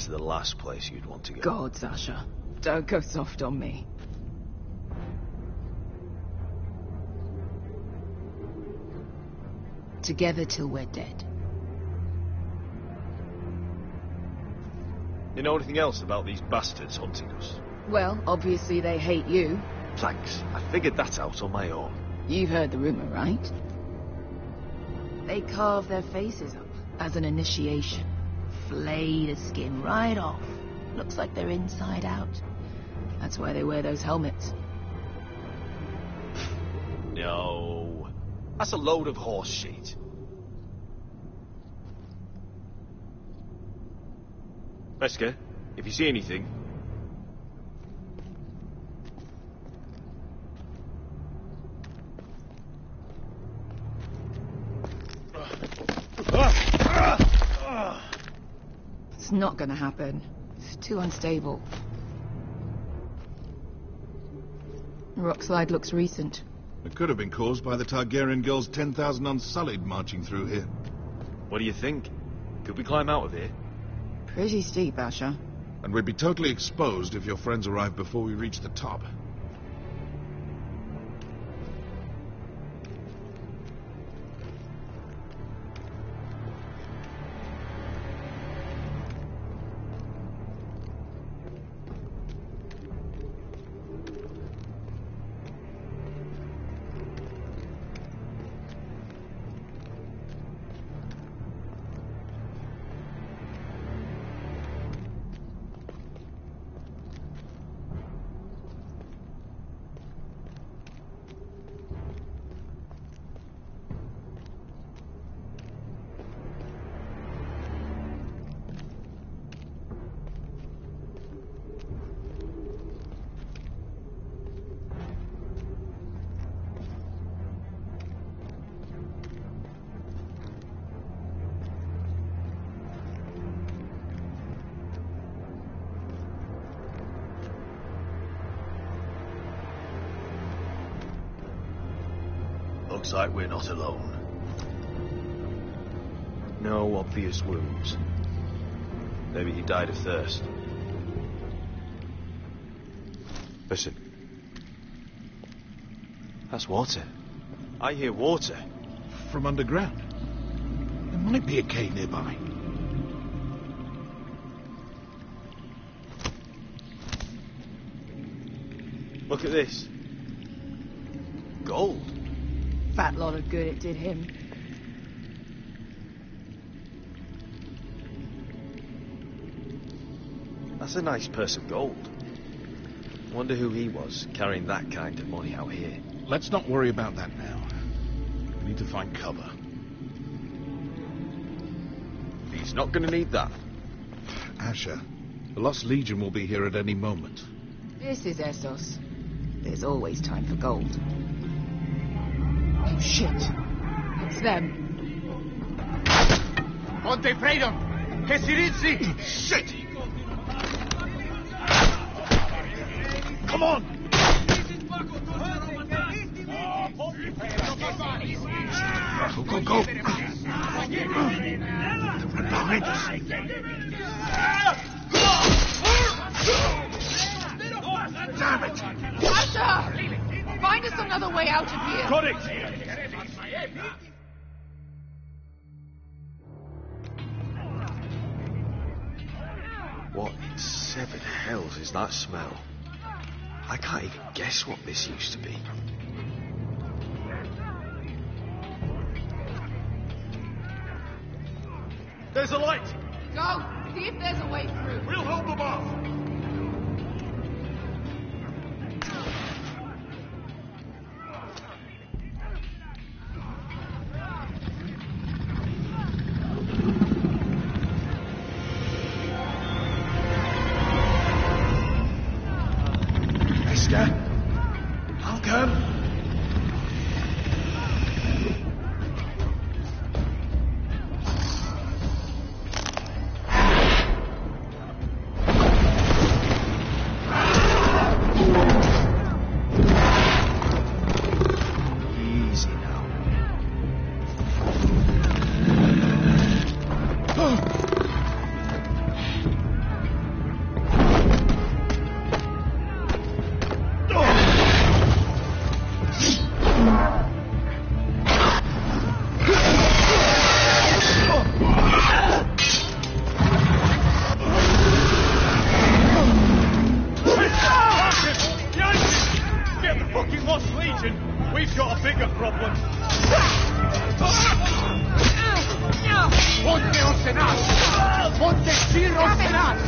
to the last place you'd want to go. God, Sasha. Don't go soft on me. Together till we're dead. You know anything else about these bastards hunting us? Well, obviously they hate you. Thanks. I figured that out on my own. You've heard the rumor, right? They carve their faces up as an initiation. Flay the skin right off. Looks like they're inside out. That's why they wear those helmets. No. That's a load of horse shit. Wesker, if you see anything... It's not gonna happen. It's too unstable. The rock slide looks recent. It could have been caused by the Targaryen girls 10,000 Unsullied marching through here. What do you think? Could we climb out of here? Pretty steep, Asher. And we'd be totally exposed if your friends arrived before we reached the top. Looks like we're not alone. No obvious wounds. Maybe he died of thirst. Listen. That's water. I hear water. From underground. There might be a cave nearby. Look at this. Gold. Fat lot of good it did him. That's a nice purse of gold. Wonder who he was, carrying that kind of money out here. Let's not worry about that now. We need to find cover. He's not gonna need that. Asher, the Lost Legion will be here at any moment. This is Essos. There's always time for gold. Oh, shit. It's them. Ponte freedom! Hesirizzi! Shit! Come on! Go, go, go! They're behind us. Damn it! Asher! Find us another way out of here. Got it! What in seven hells is that smell? I can't even guess what this used to be. There's a light! Go! See if there's a way through. We'll hold them off! He's got a bigger problem. Ponte Ocenas! Ponte Sir Ocenas!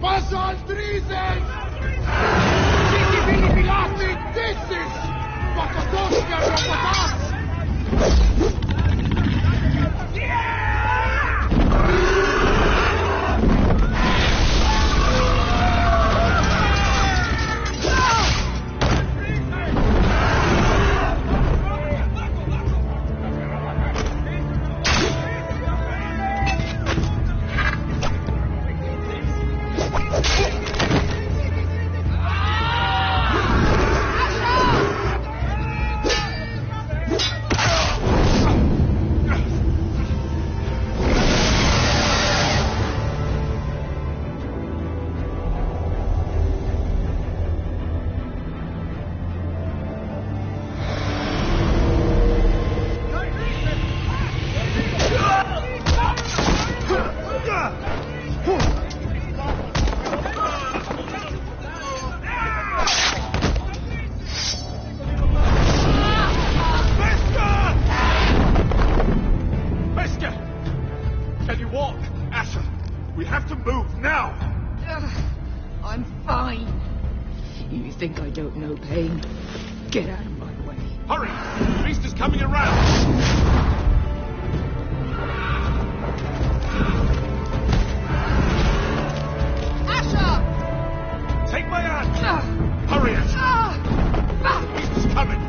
Passa al Driesen! Siti Vili Pilati Dissis! Pakodoshka Robotas! Think I don't know pain? Get out of my way. Hurry! The beast is coming around! Asher! Take my hand! Hurry, Asher! The beast is coming!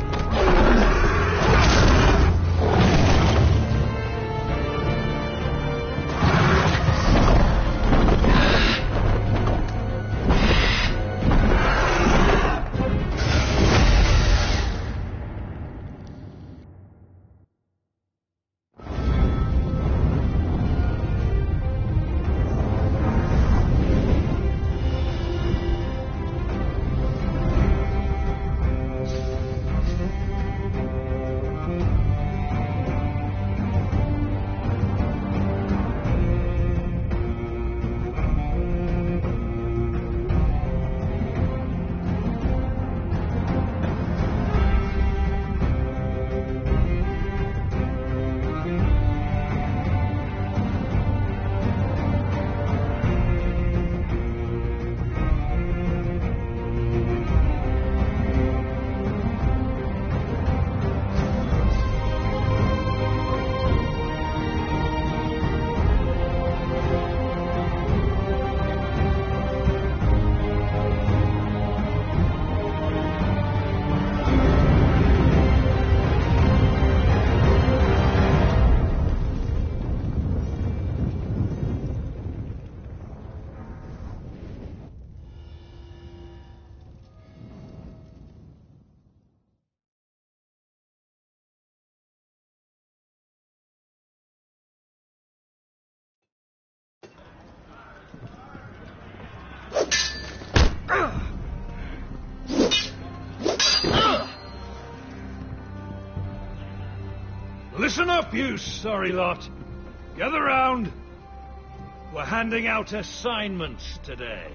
Listen up, you sorry lot. Gather round. We're handing out assignments today.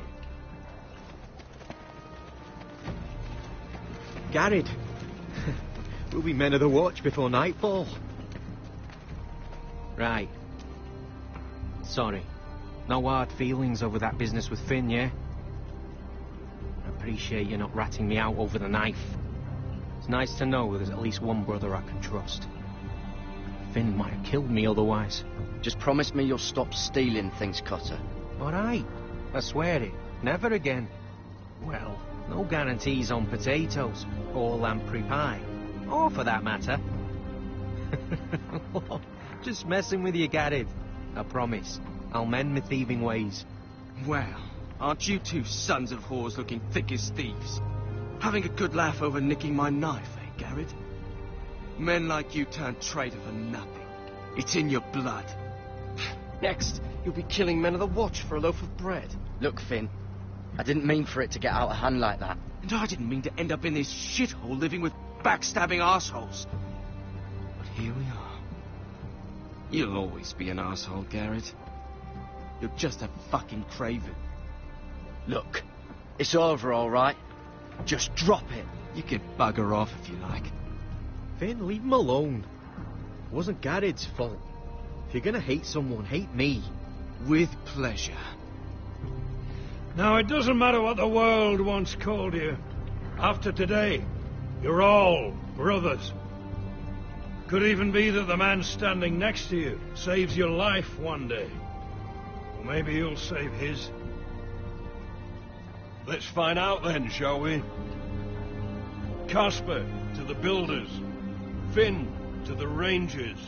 Garrett, we'll be men of the watch before nightfall. Right. Sorry. No hard feelings over that business with Finn, yeah? I appreciate you not ratting me out over the knife. It's nice to know there's at least one brother I can trust. Finn might have killed me otherwise. Just promise me you'll stop stealing things, Cotter. All right. I swear it. Never again. Well, no guarantees on potatoes or lamprey pie. Or for that matter. Just messing with you, Garrett. I promise. I'll mend my thieving ways. Well, aren't you two sons of whores looking thick as thieves? Having a good laugh over nicking my knife, eh, Garrett? Men like you turn traitor for nothing. It's in your blood. Next, you'll be killing men of the watch for a loaf of bread. Look, Finn, I didn't mean for it to get out of hand like that. And I didn't mean to end up in this shithole living with backstabbing assholes. But here we are. You'll always be an asshole, Garrett. You're just a fucking craven. Look, it's over, all right? Just drop it. You can bugger off if you like. Finn, leave him alone. It wasn't Garrett's fault. If you're gonna hate someone, hate me. With pleasure. Now, it doesn't matter what the world once called you. After today, you're all brothers. Could even be that the man standing next to you saves your life one day. Or maybe you'll save his. Let's find out then, shall we? Casper to the builders. Finn to the rangers.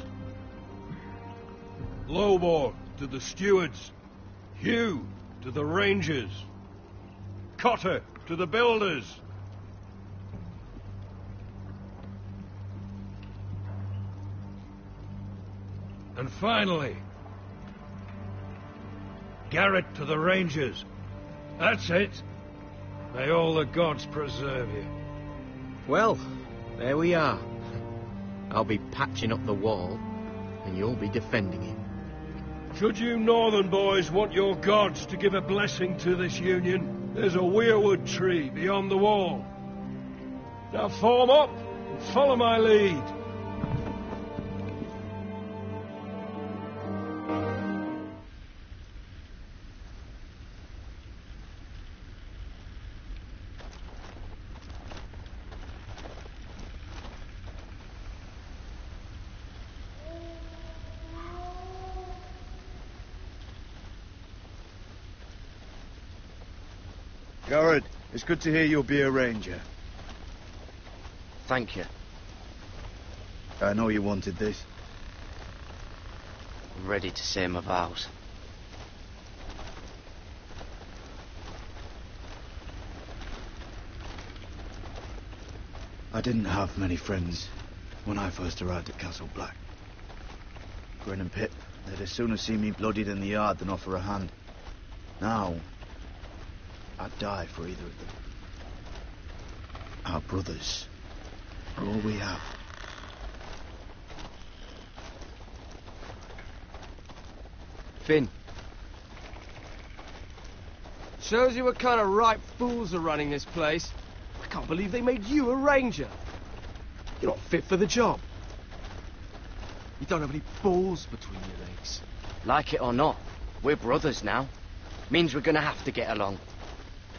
Lobor to the stewards. Hugh to the rangers. Cotter to the builders. And finally, Garrett to the rangers. That's it. May all the gods preserve you. Well, there we are. I'll be patching up the wall, and you'll be defending it. Should you northern boys want your gods to give a blessing to this union, there's a weirwood tree beyond the wall. Now form up and follow my lead. Garrett, it's good to hear you'll be a ranger. Thank you. I know you wanted this. I'm ready to say my vows. I didn't have many friends when I first arrived at Castle Black. Grin and Pip, they'd as soon have seen me bloodied in the yard than offer a hand. Now, I'd die for either of them. Our brothers are all we have. Finn. Shows you what kind of ripe fools are running this place. I can't believe they made you a ranger. You're not fit for the job. You don't have any balls between your legs. Like it or not, we're brothers now. Means we're gonna have to get along.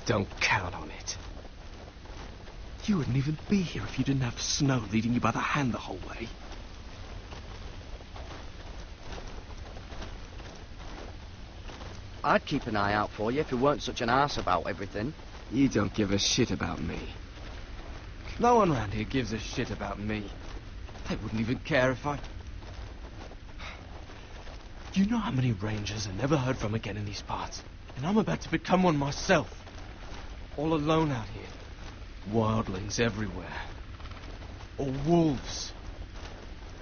Don't count on it. You wouldn't even be here if you didn't have Snow leading you by the hand the whole way. I'd keep an eye out for you if you weren't such an arse about everything. You don't give a shit about me. No one around here gives a shit about me. They wouldn't even care if I... Do you know how many rangers are never heard from again in these parts? And I'm about to become one myself. All alone out here. Wildlings everywhere. Or wolves.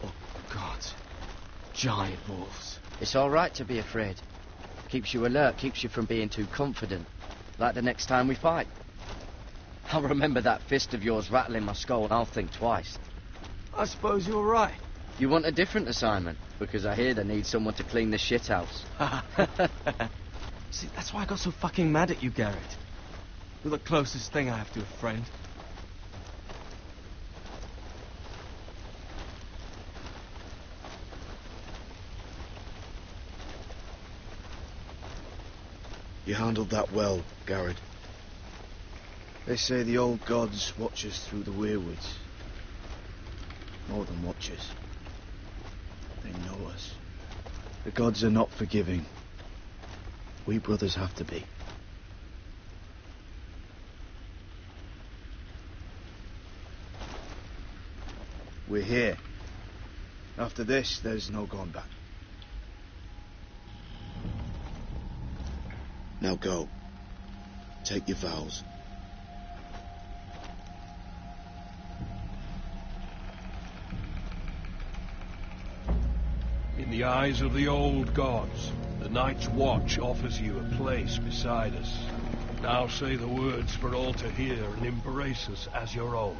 Oh, God. Giant wolves. It's all right to be afraid. Keeps you alert, keeps you from being too confident. Like the next time we fight. I'll remember that fist of yours rattling my skull and I'll think twice. I suppose you're right. You want a different assignment? Because I hear they need someone to clean the shithouse. See, that's why I got so fucking mad at you, Garrett. You're the closest thing I have to a friend. You handled that well, Garrett. They say the old gods watch us through the weirwoods. More than watch us. They know us. The gods are not forgiving. We brothers have to be. We're here. After this, there's no going back. Now go. Take your vows. In the eyes of the old gods, the Night's Watch offers you a place beside us. Now say the words for all to hear and embrace us as your own.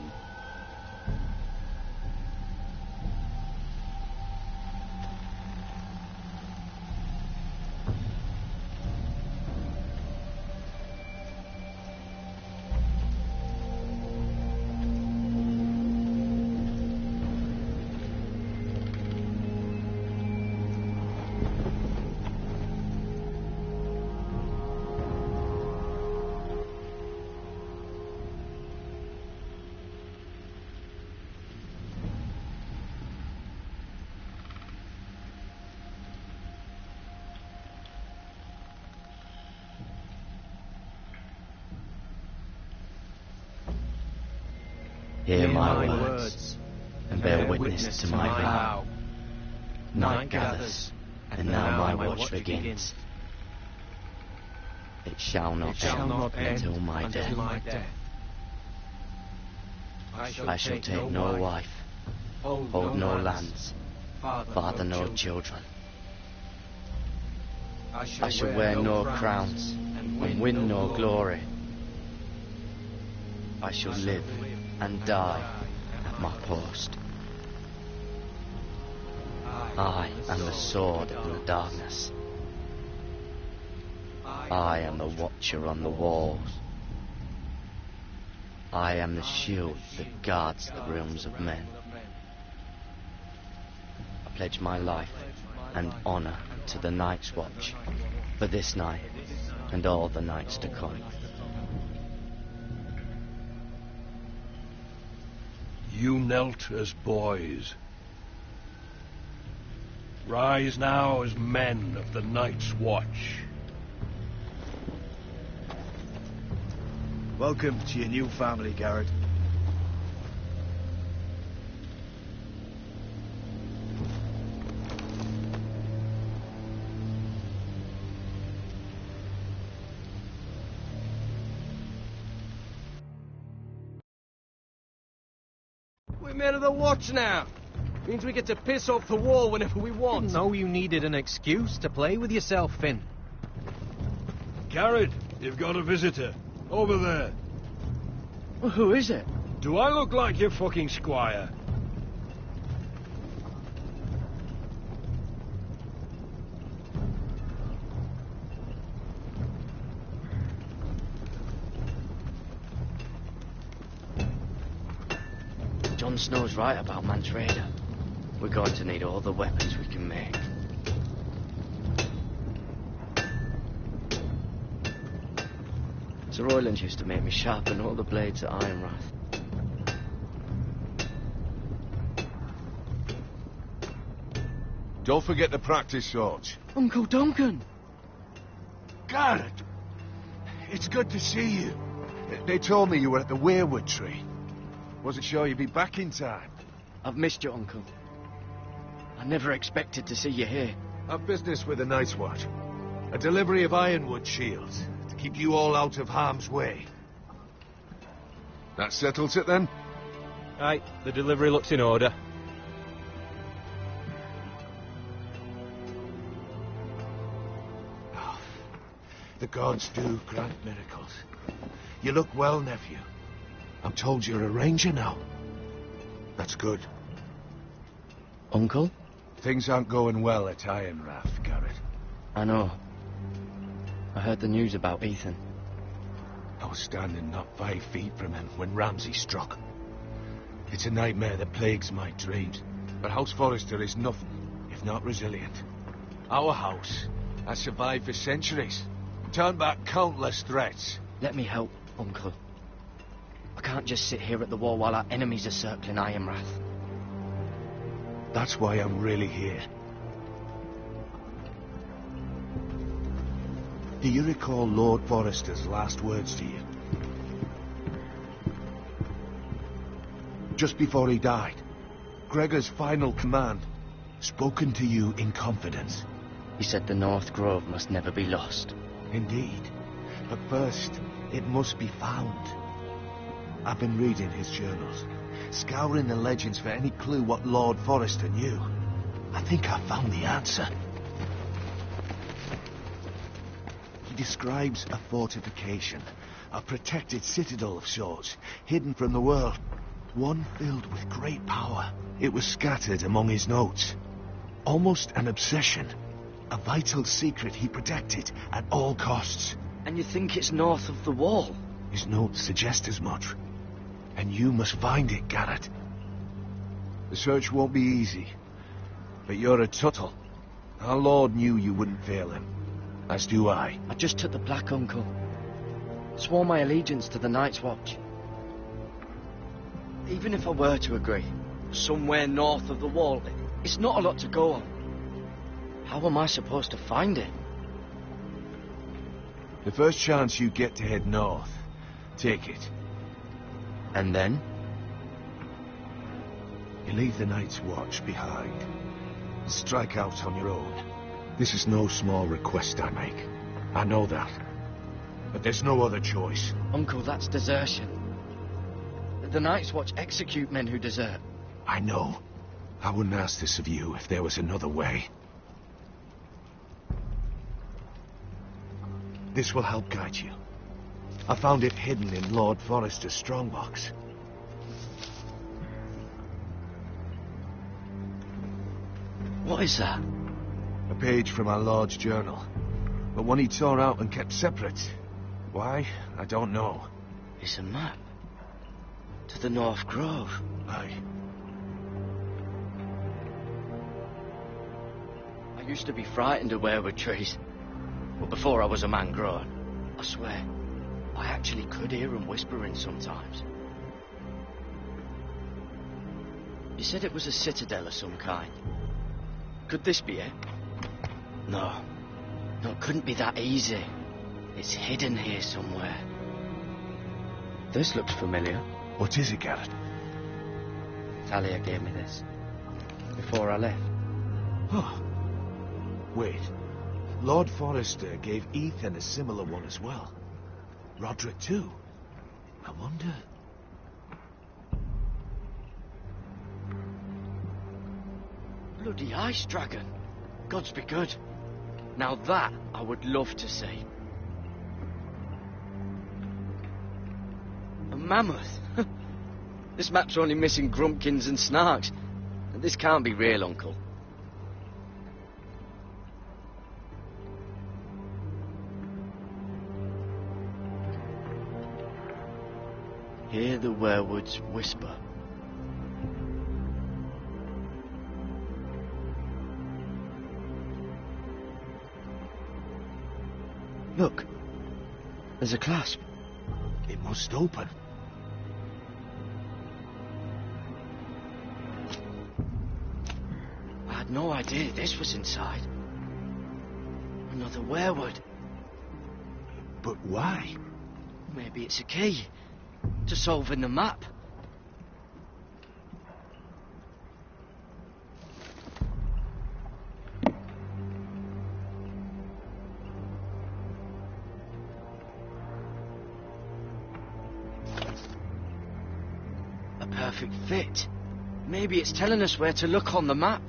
Hear my words, and bear witness to my vow. Night gathers, and now my watch begins. It shall not end until my death. I shall take no wife, hold no lands, father no children. I shall wear no crowns, and win no glory. I shall live and die at my post. I am the sword in the darkness. I am the watcher on the walls. I am the shield that guards the realms of men. I pledge my life and honor to the Night's Watch for this night and all the nights to come. You knelt as boys. Rise now as men of the Night's Watch. Welcome to your new family, Garrett. We're men of the watch now. Means we get to piss off the wall whenever we want. Didn't know you needed an excuse to play with yourself, Finn. Garrett, you've got a visitor. Over there. Well, who is it? Do I look like your fucking squire? Jon Snow's right about Mance Rayder. We're going to need all the weapons we can make. Sir Royland used to make me sharpen all the blades at Ironrath. Don't forget the practice swords. Uncle Duncan! Garrett! It's good to see you. They told me you were at the Weirwood tree. Wasn't sure you'd be back in time. I've missed you, Uncle. I never expected to see you here. I've business with the Night's Watch. A delivery of ironwood shields to keep you all out of harm's way. That settles it then? Right, the delivery looks in order. Oh, the gods do grant miracles. You look well, nephew. I'm told you're a ranger now. That's good. Uncle? Things aren't going well at Ironrath, Garrett. I know. I heard the news about Ethan. I was standing not 5 feet from him when Ramsay struck. It's a nightmare that plagues my dreams, but House Forrester is nothing if not resilient. Our house has survived for centuries, turned back countless threats. Let me help, Uncle. I can't just sit here at the wall while our enemies are circling Ironrath. That's why I'm really here. Do you recall Lord Forrester's last words to you? Just before he died, Gregor's final command, spoken to you in confidence. He said the North Grove must never be lost. Indeed. But first, it must be found. I've been reading his journals, scouring the legends for any clue what Lord Forrester knew. I think I found the answer. He describes a fortification, a protected citadel of sorts, hidden from the world. One filled with great power. It was scattered among his notes. Almost an obsession. A vital secret he protected at all costs. And you think it's north of the wall? His notes suggest as much. And you must find it, Garrett. The search won't be easy. But you're a Tuttle. Our Lord knew you wouldn't fail him. As do I. I just took the plaque, Uncle. Swore my allegiance to the Night's Watch. Even if I were to agree, somewhere north of the wall, it's not a lot to go on. How am I supposed to find it? The first chance you get to head north, take it. And then? You leave the Night's Watch behind. Strike out on your own. This is no small request I make. I know that. But there's no other choice. Uncle, that's desertion. The Night's Watch execute men who desert. I know. I wouldn't ask this of you if there was another way. This will help guide you. I found it hidden in Lord Forrester's strongbox. What is that? A page from our Lord's journal. But one he tore out and kept separate. Why? I don't know. It's a map. To the North Grove. Aye. I used to be frightened of weirwood trees. But before I was a man grown, I swear, I actually could hear them whispering sometimes. You said it was a citadel of some kind. Could this be it? No. No, it couldn't be that easy. It's hidden here somewhere. This looks familiar. What is it, Garrett? Talia gave me this. Before I left. Oh. Wait. Lord Forrester gave Ethan a similar one as well. Roderick too. I wonder... Bloody ice dragon. Gods be good. Now that I would love to see. A mammoth. This map's only missing grumpkins and snarks. This can't be real, Uncle. Hear the werewoods whisper. Look, there's a clasp. It must open. I had no idea this was inside. Another werewood. But why? Maybe it's a key to solving the map. A perfect fit. Maybe it's telling us where to look on the map.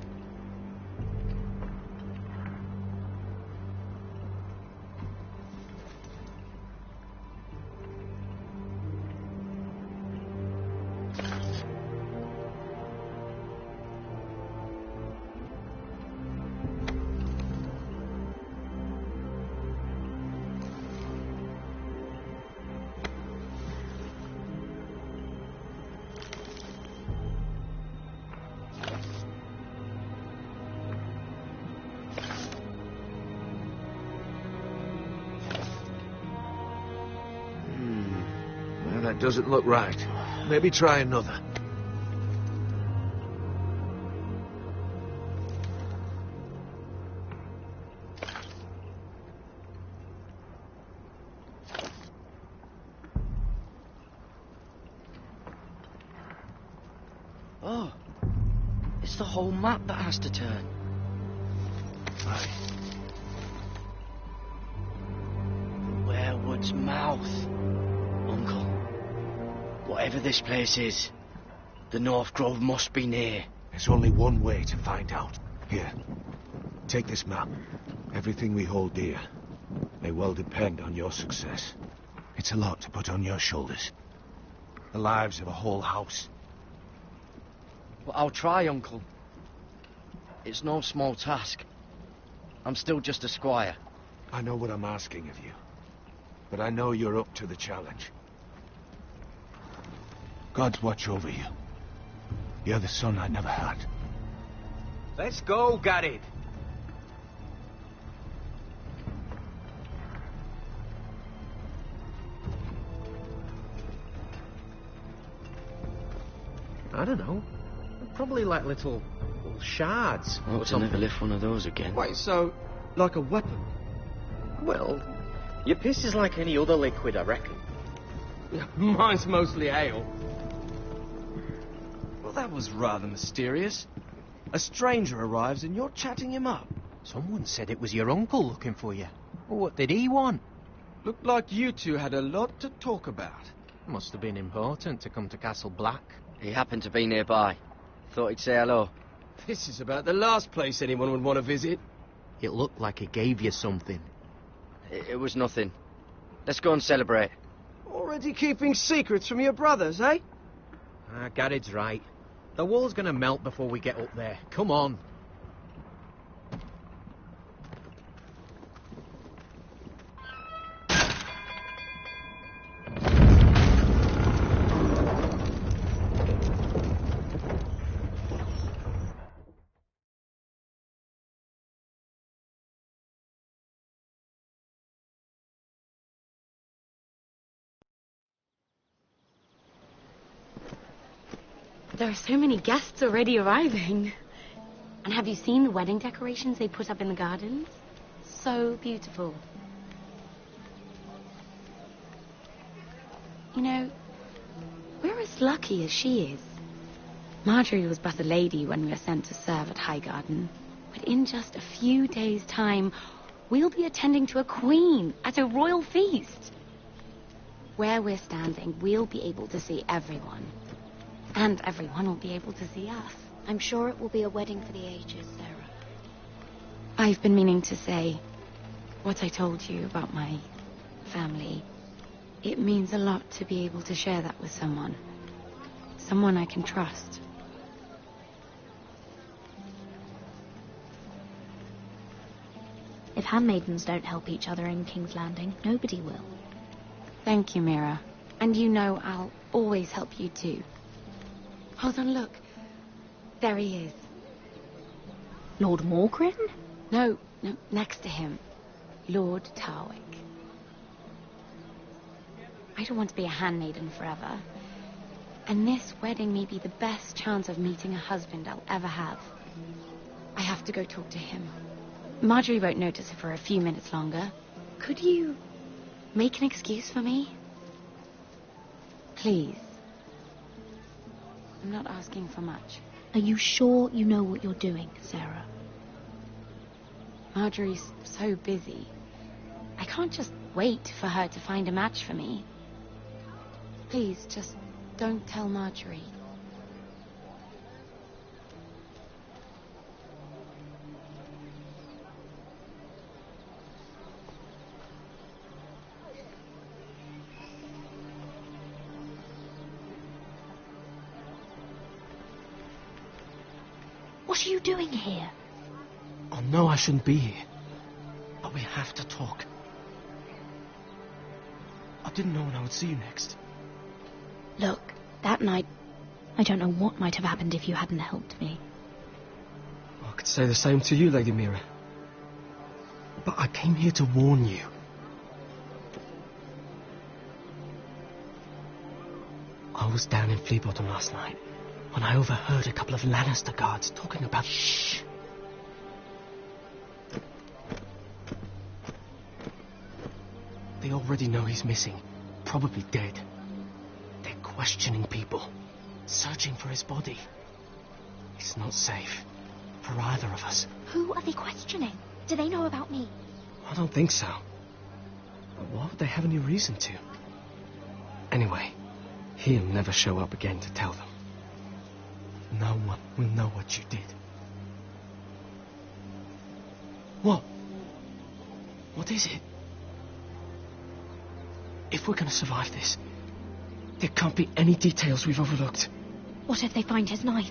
That doesn't look right. Maybe try another. Oh, it's the whole map that has to turn. Right. The werewood's mouth. Uncle. Whatever this place is, the North Grove must be near. There's only one way to find out. Here, take this map. Everything we hold dear may well depend on your success. It's a lot to put on your shoulders. The lives of a whole house. Well, I'll try, Uncle. It's no small task. I'm still just a squire. I know what I'm asking of you, but I know you're up to the challenge. God's watch over you. You're the son I never had. Let's go, Garrett. I don't know. Probably like little shards. I hope to never lift one of those again. Wait, so, like a weapon? Well, your piss is like any other liquid, I reckon. Mine's mostly ale. Well, Well, that was rather mysterious. A stranger arrives and you're chatting him up. Someone said it was your uncle looking for you. What did he want? Looked like you two had a lot to talk about. Must have been important to come to Castle Black. He happened to be nearby. Thought he'd say hello. This is about the last place anyone would want to visit. It looked like he gave you something. It was nothing. Let's go and celebrate. Already keeping secrets from your brothers, eh? Garrett's right. The wall's gonna melt before we get up there. Come on. There are so many guests already arriving. And have you seen the wedding decorations they put up in the gardens? So beautiful. You know, we're as lucky as she is. Marjorie was but a lady when we were sent to serve at Highgarden. But in just a few days' time, we'll be attending to a queen at a royal feast. Where we're standing, we'll be able to see everyone. And everyone will be able to see us. I'm sure it will be a wedding for the ages, Sarah. I've been meaning to say what I told you about my family. It means a lot to be able to share that with someone. Someone I can trust. If handmaidens don't help each other in King's Landing, nobody will. Thank you, Mira. And you know I'll always help you too. Hold on, look. There he is. Lord Morgrin? No, next to him. Lord Tarwick. I don't want to be a handmaiden forever. And this wedding may be the best chance of meeting a husband I'll ever have. I have to go talk to him. Marjorie won't notice it for a few minutes longer. Could you make an excuse for me? Please. I'm not asking for much. Are you sure you know what you're doing, Sarah? Marjorie's so busy. I can't just wait for her to find a match for me. Please, just don't tell Marjorie. What are you doing here? I know I shouldn't be here, but we have to talk. I didn't know when I would see you next. Look, that night, I don't know what might have happened if you hadn't helped me. I could say the same to you, Lady Mira. But I came here to warn you. I was down in Flea Bottom last night when I overheard a couple of Lannister guards talking about... Shh! They already know he's missing, probably dead. They're questioning people, searching for his body. It's not safe for either of us. Who are they questioning? Do they know about me? I don't think so. But why would they have any reason to? Anyway, he'll never show up again to tell them. No one will know what you did. What? What is it? If we're going to survive this, there can't be any details we've overlooked. What if they find his knife?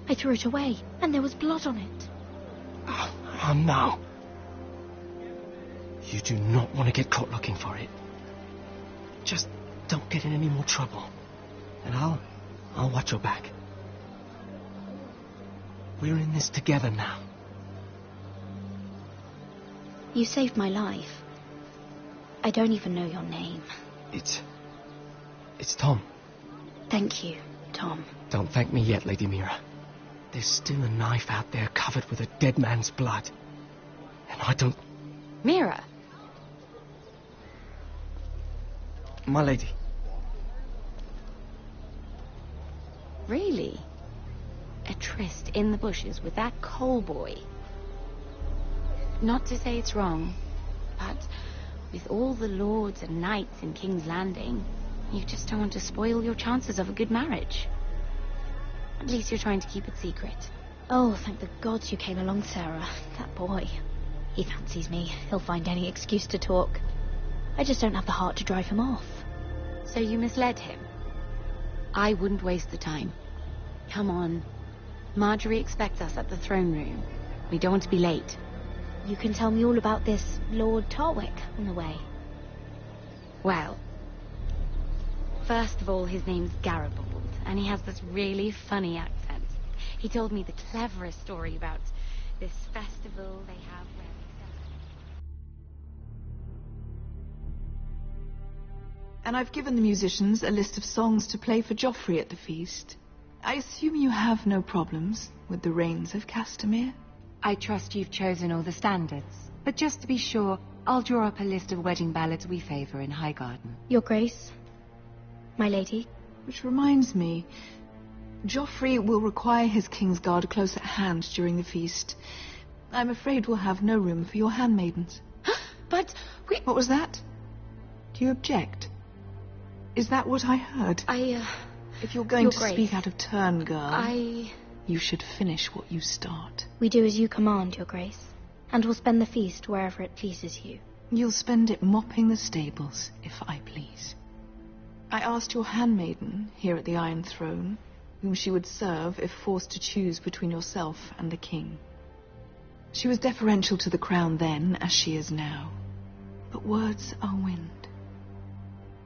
I threw it away, and there was blood on it. Oh no. You do not want to get caught looking for it. Just don't get in any more trouble. And I'll watch your back. We're in this together now. You saved my life. I don't even know your name. It's Tom. Thank you, Tom. Don't thank me yet, Lady Mira. There's still a knife out there covered with a dead man's blood. And I don't... Mira! My lady. Really? A tryst in the bushes with that coal boy? Not to say it's wrong, but with all the lords and knights in King's Landing, you just don't want to spoil your chances of a good marriage. At least you're trying to keep it secret. Oh, thank the gods you came along, Sarah. That boy. He fancies me. He'll find any excuse to talk. I just don't have the heart to drive him off. So you misled him? I wouldn't waste the time. Come on. Marjorie expects us at the throne room. We don't want to be late. You can tell me all about this Lord Tarwick on the way. Well, first of all, his name's Garibaldi, and he has this really funny accent. He told me the cleverest story about this festival they have where they celebrate. And I've given the musicians a list of songs to play for Joffrey at the feast. I assume you have no problems with the Rains of Castamere? I trust you've chosen all the standards. But just to be sure, I'll draw up a list of wedding ballads we favour in Highgarden. Your Grace, my lady. Which reminds me, Joffrey will require his Kingsguard close at hand during the feast. I'm afraid we'll have no room for your handmaidens. But we... What was that? Do you object? Is that what I heard? If you're going to speak out of turn, girl, you should finish what you start. We do as you command, Your Grace, and we'll spend the feast wherever it pleases you. You'll spend it mopping the stables, if I please. I asked your handmaiden here at the Iron Throne whom she would serve if forced to choose between yourself and the king. She was deferential to the crown then, as she is now. But words are wind.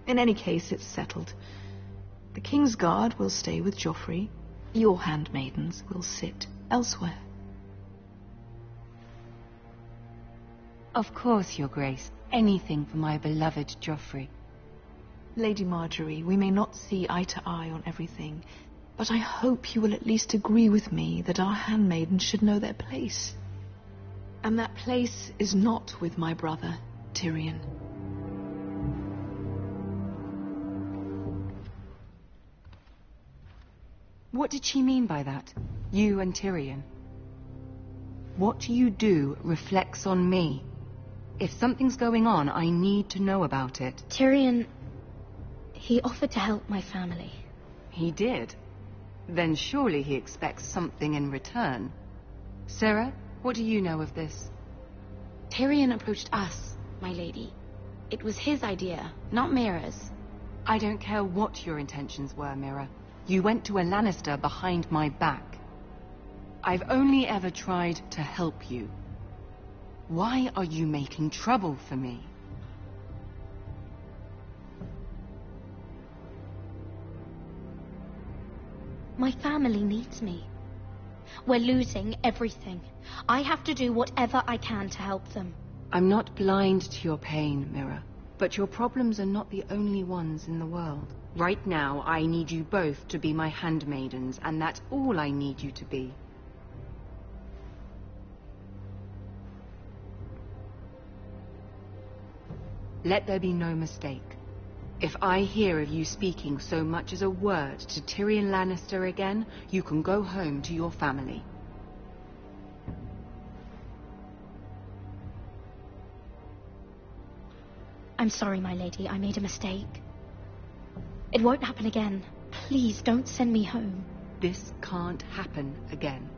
In any case, it's settled. The Kingsguard will stay with Joffrey. Your handmaidens will sit elsewhere. Of course, Your Grace. Anything for my beloved Joffrey. Lady Marjorie, we may not see eye to eye on everything, but I hope you will at least agree with me that our handmaidens should know their place. And that place is not with my brother, Tyrion. What did she mean by that? You and Tyrion? What you do reflects on me. If something's going on, I need to know about it. Tyrion, he offered to help my family. He did? Then surely he expects something in return. Sarah, what do you know of this? Tyrion approached us, my lady. It was his idea, not Mira's. I don't care what your intentions were, Mira. You went to a Lannister behind my back. I've only ever tried to help you. Why are you making trouble for me? My family needs me. We're losing everything. I have to do whatever I can to help them. I'm not blind to your pain, Mira. But your problems are not the only ones in the world. Right now, I need you both to be my handmaidens, and that's all I need you to be. Let there be no mistake. If I hear of you speaking so much as a word to Tyrion Lannister again, you can go home to your family. I'm sorry, my lady. I made a mistake. It won't happen again. Please, don't send me home. This can't happen again.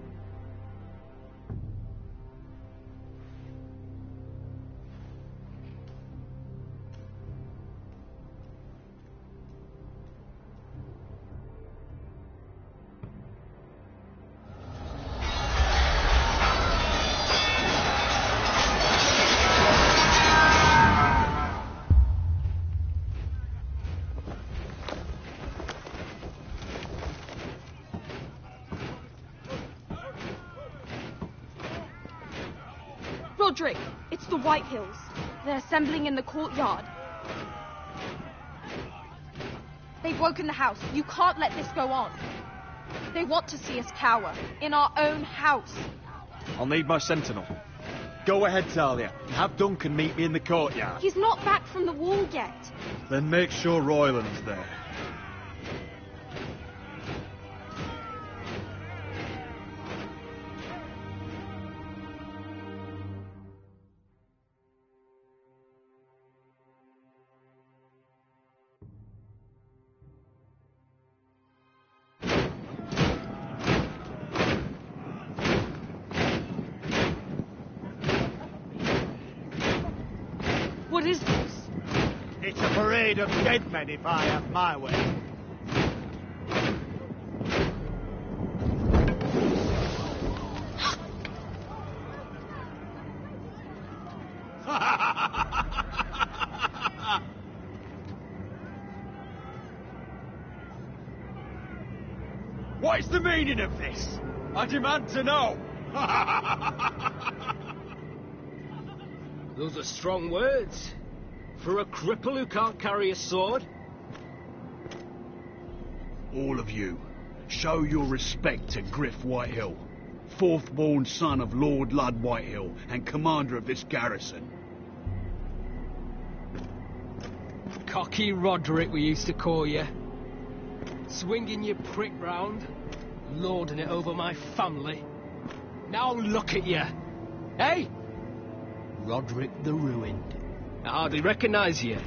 Roderick, it's the Whitehills. They're assembling in the courtyard. They've woken the house. You can't let this go on. They want to see us cower in our own house. I'll need my sentinel. Go ahead, Talia, and have Duncan meet me in the courtyard. He's not back from the wall yet. Then make sure Royland's there. What is this? It's a parade of dead men if I have my way. What is the meaning of this? I demand to know. Those are strong words. For a cripple who can't carry a sword. All of you, show your respect to Griff Whitehill, fourth-born son of Lord Lud Whitehill and commander of this garrison. Cocky Roderick, we used to call you. Swinging your prick round, lording it over my family. Now look at you. Hey? Roderick the Ruined. I hardly recognise you.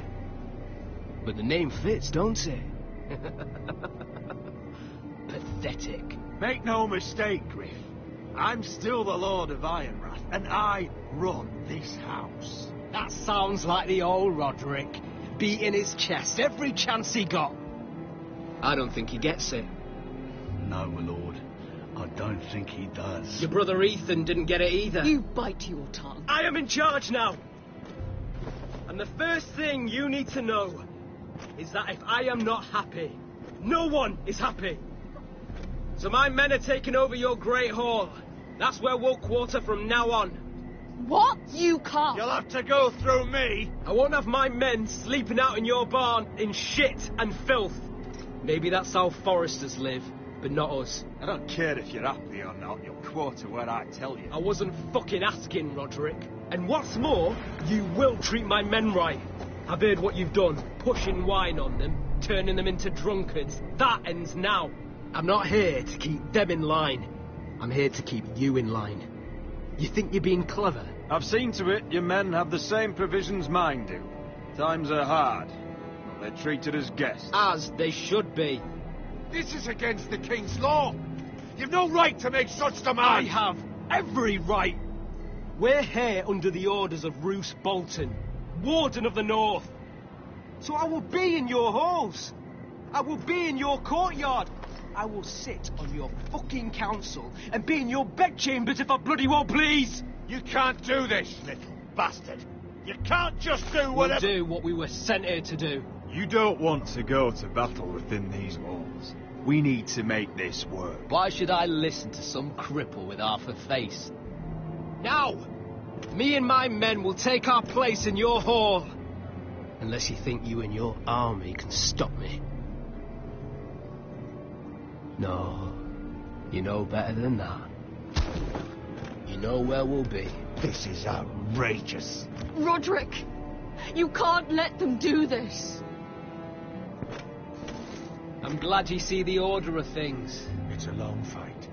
But the name fits, don't it? Pathetic. Make no mistake, Griff. I'm still the Lord of Ironrath, and I run this house. That sounds like the old Roderick, beating his chest every chance he got. I don't think he gets it. No, my lord. I don't think he does. Your brother Ethan didn't get it either. You bite your tongue. I am in charge now. And the first thing you need to know is that if I am not happy, no one is happy. So my men are taking over your Great Hall. That's where we'll quarter from now on. What? You can't. You'll have to go through me. I won't have my men sleeping out in your barn in shit and filth. Maybe that's how foresters live, but not us. I don't care if you're happy or not, you'll quarter where I tell you. I wasn't fucking asking, Roderick. And what's more, you will treat my men right. I've heard what you've done, pushing wine on them, turning them into drunkards. That ends now. I'm not here to keep them in line. I'm here to keep you in line. You think you're being clever? I've seen to it your men have the same provisions mine do. Times are hard. They're treated as guests. As they should be. This is against the King's law. You've no right to make such demands. I have every right. We're here under the orders of Roose Bolton, Warden of the North. So I will be in your halls. I will be in your courtyard. I will sit on your fucking council and be in your bedchambers if I bloody well please. You can't do this, little bastard. You can't just do whatever... We'll do what we were sent here to do. You don't want to go to battle within these walls. We need to make this work. Why should I listen to some cripple with half a face? Now, me and my men will take our place in your hall. Unless you think you and your army can stop me. No, you know better than that. You know where we'll be. This is outrageous. Roderick, you can't let them do this. I'm glad you see the order of things. It's a long fight.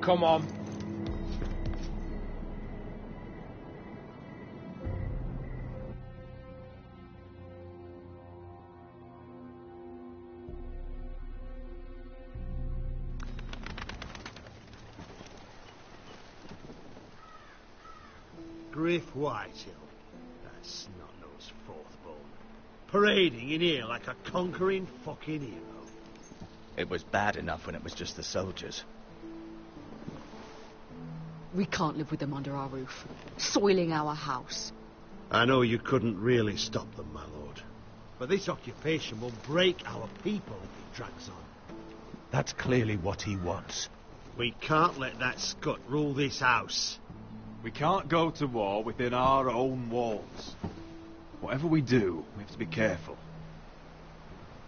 Come on. Griff Whitehill, that snot-nosed fourth-born, parading in here like a conquering fucking hero. It was bad enough when it was just the soldiers. We can't live with them under our roof, soiling our house. I know you couldn't really stop them, my lord, but this occupation will break our people if it drags on. That's clearly what he wants. We can't let that scut rule this house. We can't go to war within our own walls. Whatever we do, we have to be careful.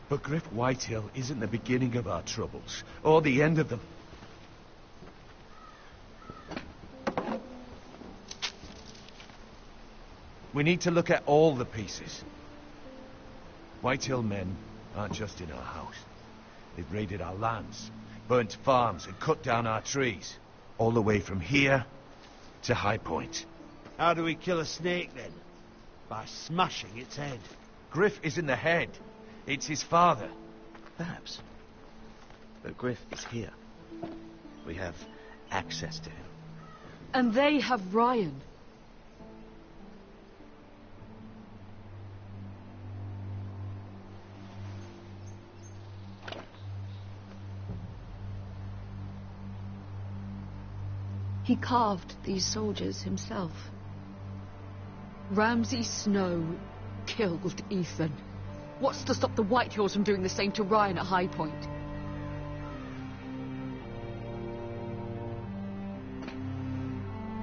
But Griff Whitehill isn't the beginning of our troubles, or the end of them. We need to look at all the pieces. Whitehill men aren't just in our house. They've raided our lands, burnt farms, and cut down our trees. All the way from here to High Point. How do we kill a snake, then? By smashing its head. Griff isn't the head. It's his father. Perhaps. But Griff is here. We have access to him. And they have Ryan. He carved these soldiers himself. Ramsay Snow killed Ethan. What's to stop the Whitehills from doing the same to Ryan at High Point?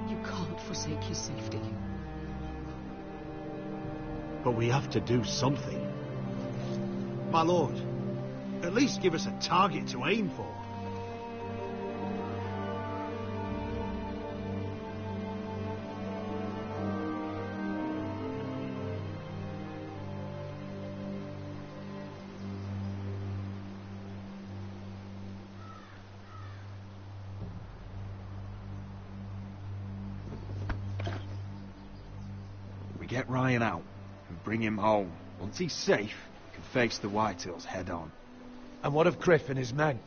You can't forsake his safety. But we have to do something. My lord, at least give us a target to aim for. We get Ryan out and bring him home. Once he's safe, he can face the Whitehills head on. And what of Griff and his men?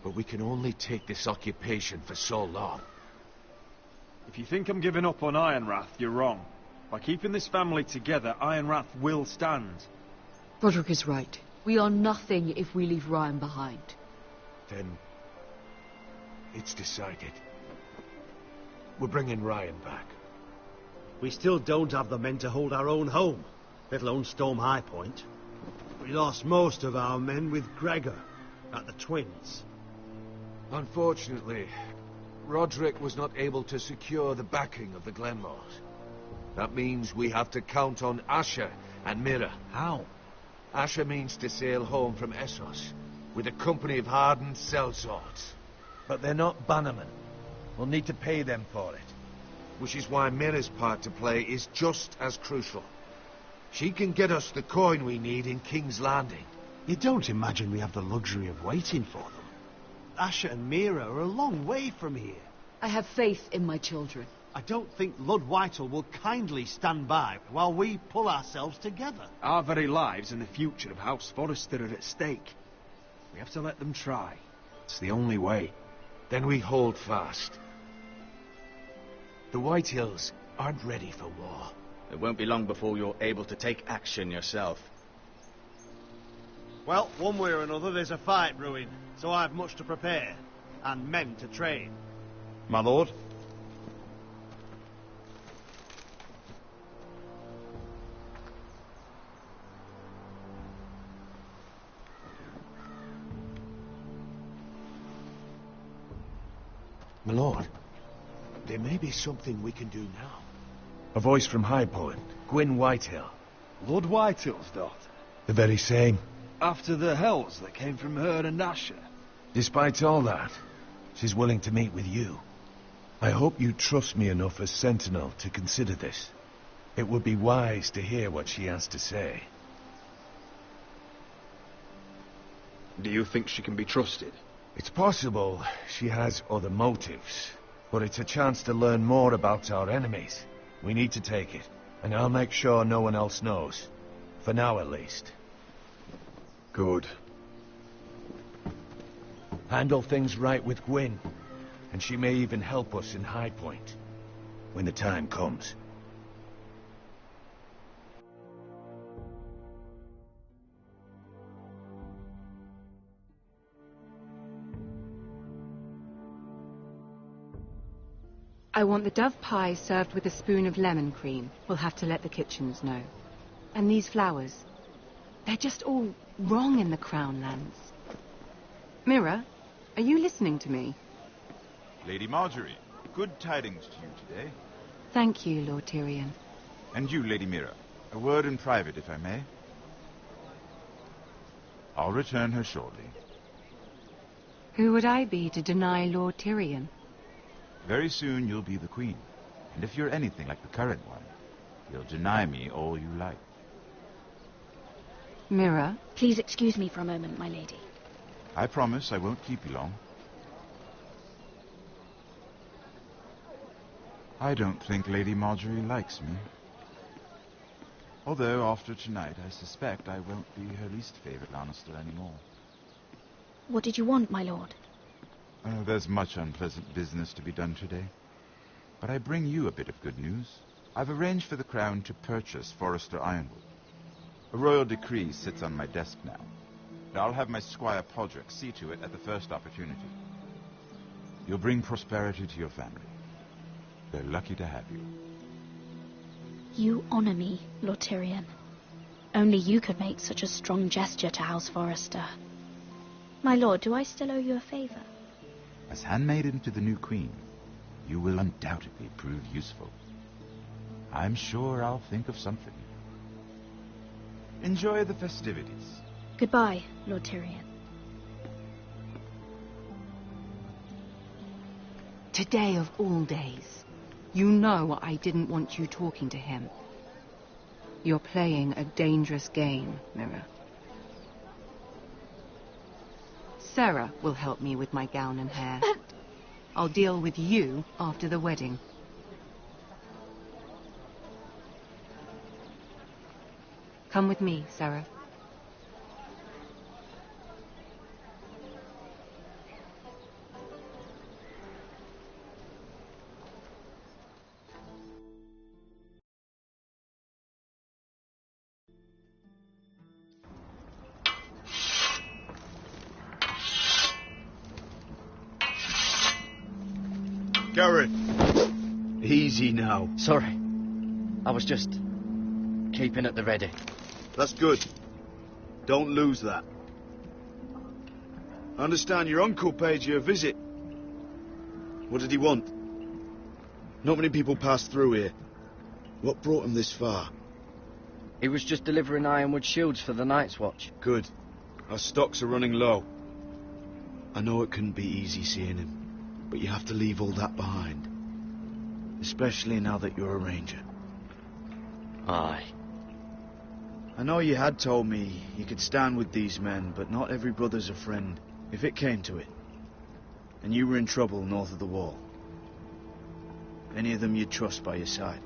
But we can only take this occupation for so long. If you think I'm giving up on Ironrath, you're wrong. By keeping this family together, Ironrath will stand. Roderick is right. We are nothing if we leave Ryan behind. Then it's decided. We're bringing Ryan back. We still don't have the men to hold our own home, let alone storm High Point. We lost most of our men with Gregor at the Twins. Unfortunately, Roderick was not able to secure the backing of the Glenmores. That means we have to count on Asher and Mira. How? Asher means to sail home from Essos with a company of hardened sellswords. But they're not bannermen. We'll need to pay them for it. Which is why Mira's part to play is just as crucial. She can get us the coin we need in King's Landing. You don't imagine we have the luxury of waiting for them? Asher and Mira are a long way from here. I have faith in my children. I don't think Lord Whitehall will kindly stand by while we pull ourselves together. Our very lives and the future of House Forrester are at stake. We have to let them try. It's the only way. Then we hold fast. The Whitehills aren't ready for war. It won't be long before you're able to take action yourself. Well, one way or another, there's a fight brewing, so I have much to prepare, and men to train. My lord? My lord, there may be something we can do now. A voice from High Point. Gwyn Whitehill. Lord Whitehill's daughter. The very same. After the hells that came from her and Asher. Despite all that, she's willing to meet with you. I hope you trust me enough as Sentinel to consider this. It would be wise to hear what she has to say. Do you think she can be trusted? It's possible she has other motives, but it's a chance to learn more about our enemies. We need to take it, and I'll make sure no one else knows. For now, at least. Good. Handle things right with Gwyn, and she may even help us in High Point, when the time comes. I want the dove pie served with a spoon of lemon cream. We'll have to let the kitchens know. And these flowers. They're just all wrong in the Crown lands. Mira, are you listening to me? Lady Marjorie, good tidings to you today. Thank you, Lord Tyrion. And you, Lady Mira. A word in private, if I may. I'll return her shortly. Who would I be to deny Lord Tyrion? Very soon you'll be the queen. And if you're anything like the current one, you'll deny me all you like. Mira? Please excuse me for a moment, my lady. I promise I won't keep you long. I don't think Lady Marjorie likes me. Although, after tonight, I suspect I won't be her least favorite Lannister anymore. What did you want, my lord? There's much unpleasant business to be done today. But I bring you a bit of good news. I've arranged for the Crown to purchase Forrester Ironwood. A royal decree sits on my desk now. I'll have my squire Podrick see to it at the first opportunity. You'll bring prosperity to your family. They're lucky to have you. You honor me, Lord Tyrion. Only you could make such a strong gesture to House Forrester. My lord, do I still owe you a favor? As handmaiden to the new queen, you will undoubtedly prove useful. I'm sure I'll think of something. Enjoy the festivities. Goodbye, Lord Tyrion. Today of all days. You know I didn't want you talking to him. You're playing a dangerous game, Mira. Sarah will help me with my gown and hair. I'll deal with you after the wedding. Come with me, Sarah. Garrett! Easy now. Sorry. I was just keeping at the ready. That's good. Don't lose that. I understand your uncle paid you a visit. What did he want? Not many people pass through here. What brought him this far? He was just delivering ironwood shields for the Night's Watch. Good. Our stocks are running low. I know it couldn't be easy seeing him, but you have to leave all that behind. Especially now that you're a ranger. Aye. I know you had told me you could stand with these men, but not every brother's a friend, if it came to it. And you were in trouble north of the wall. Any of them you'd trust by your side.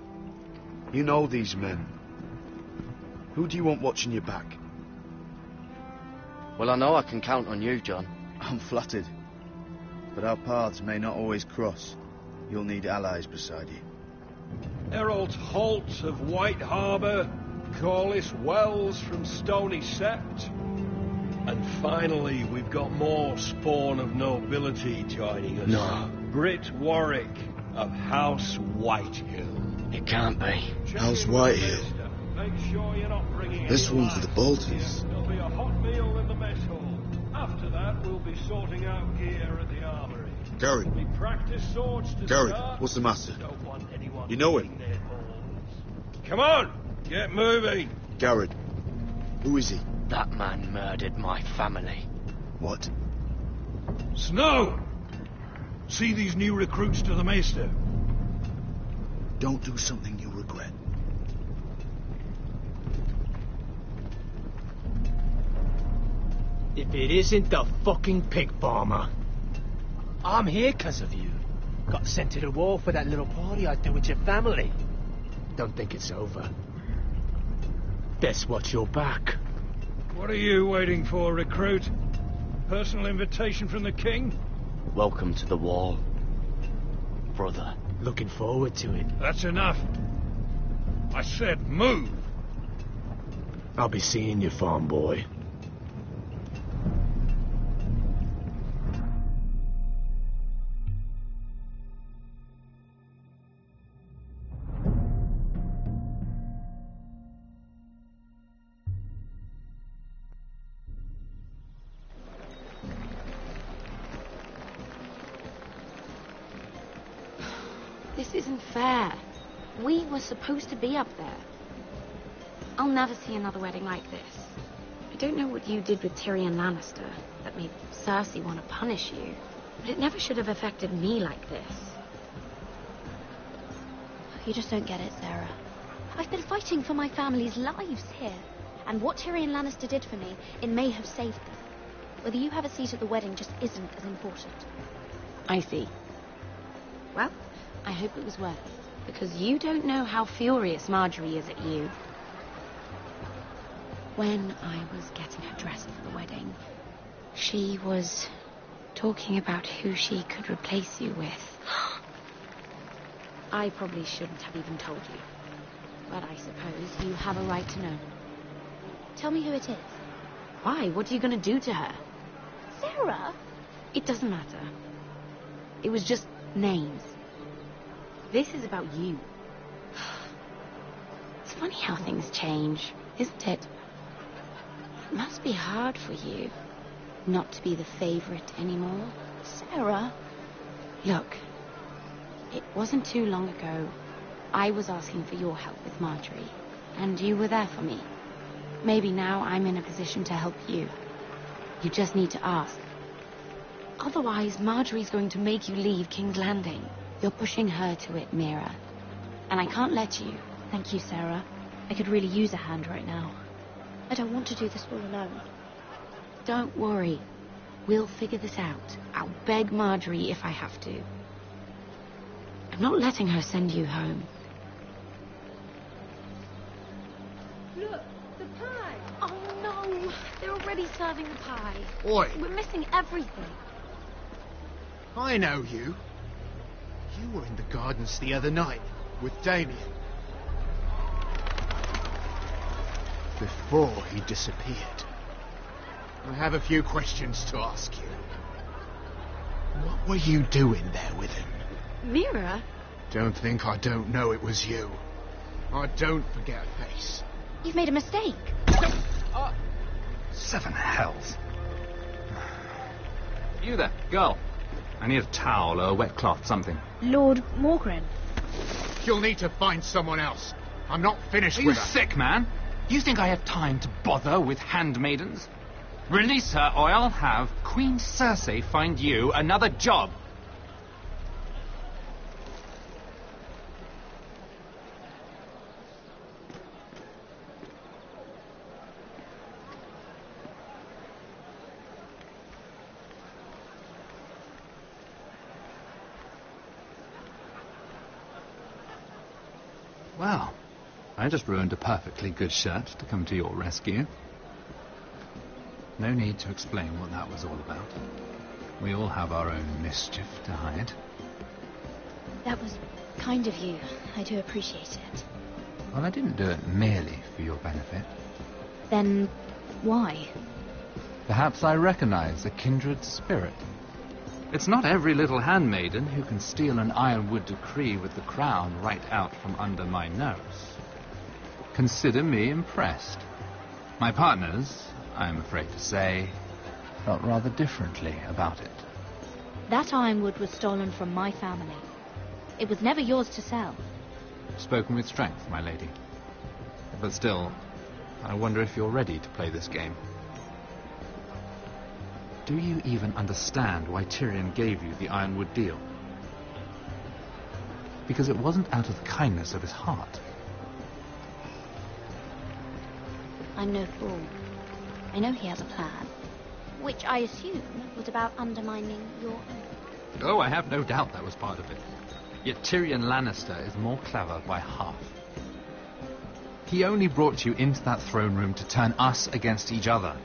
You know these men. Who do you want watching your back? Well, I know I can count on you, John. I'm flattered. But our paths may not always cross. You'll need allies beside you. Herald Holt of White Harbour, Corliss Wells from Stony Sept. And finally, we've got more spawn of nobility joining us. No. Britt Warwick of House Whitehill. It can't be. House Whitehill. Make sure you're not bringing This any one for the light. Boltons. There'll be a hot meal in the mess hall. After that, we'll be sorting out gear at the armory. Gary. We practice swords to Gary, start. what's the matter? Don't want anyone You know him? getting their balls. Come on, get moving. Garrett. Who is he? That man murdered my family. What? Snow! See these new recruits to the Maester? Don't do something you'll regret. If it isn't the fucking pig farmer. I'm here 'cause of you. Got sent to the war for that little party I did with your family. Don't think it's over. Best watch your back. What are you waiting for, recruit? Personal invitation from the king? Welcome to the wall, brother. Looking forward to it. That's enough. I said move. I'll be seeing you, farm boy. This isn't fair. We were supposed to be up there. I'll never see another wedding like this. I don't know what you did with Tyrion Lannister that made Cersei want to punish you, but it never should have affected me like this. You just don't get it, Sarah. I've been fighting for my family's lives here. And what Tyrion Lannister did for me, it may have saved them. Whether you have a seat at the wedding just isn't as important. I see. Well, I hope it was worth it, because you don't know how furious Marjorie is at you. When I was getting her dressed for the wedding, she was talking about who she could replace you with. I probably shouldn't have even told you, but I suppose you have a right to know. Tell me who it is. Why? What are you going to do to her? Sarah? It doesn't matter. It was just names. This is about you. It's funny how things change, isn't it? It must be hard for you not to be the favorite anymore. Sarah? Look, it wasn't too long ago I was asking for your help with Marjorie, and you were there for me. Maybe now I'm in a position to help you. You just need to ask. Otherwise, Marjorie's going to make you leave King's Landing. You're pushing her to it, Mira. And I can't let you. Thank you, Sarah. I could really use a hand right now. I don't want to do this all alone. Don't worry. We'll figure this out. I'll beg Marjorie if I have to. I'm not letting her send you home. Look, the pie! Oh no! They're already serving the pie. Oi! We're missing everything. I know you. You were in the gardens the other night with Damien. Before he disappeared. I have a few questions to ask you. What were you doing there with him? Mira? Don't think I don't know it was you. I don't forget a face. You've made a mistake. 7 hells. You there, girl. I need a towel or a wet cloth, something. Lord Morgren. You'll need to find someone else. I'm not finished Are with you her. sick, man? You think I have time to bother with handmaidens? Release her, or I'll have Queen Cersei find you another job. Well, I just ruined a perfectly good shirt to come to your rescue. No need to explain what that was all about. We all have our own mischief to hide. That was kind of you. I do appreciate it. Well, I didn't do it merely for your benefit. Then why? Perhaps I recognize a kindred spirit. It's not every little handmaiden who can steal an ironwood decree with the crown right out from under my nose. Consider me impressed. My partners, I am afraid to say, felt rather differently about it. That ironwood was stolen from my family. It was never yours to sell. Spoken with strength, my lady. But still, I wonder if you're ready to play this game. Do you even understand why Tyrion gave you the ironwood deal? Because it wasn't out of the kindness of his heart. I'm no fool. I know he has a plan, which I assume was about undermining your own. Oh, I have no doubt that was part of it. Yet Tyrion Lannister is more clever by half. He only brought you into that throne room to turn us against each other,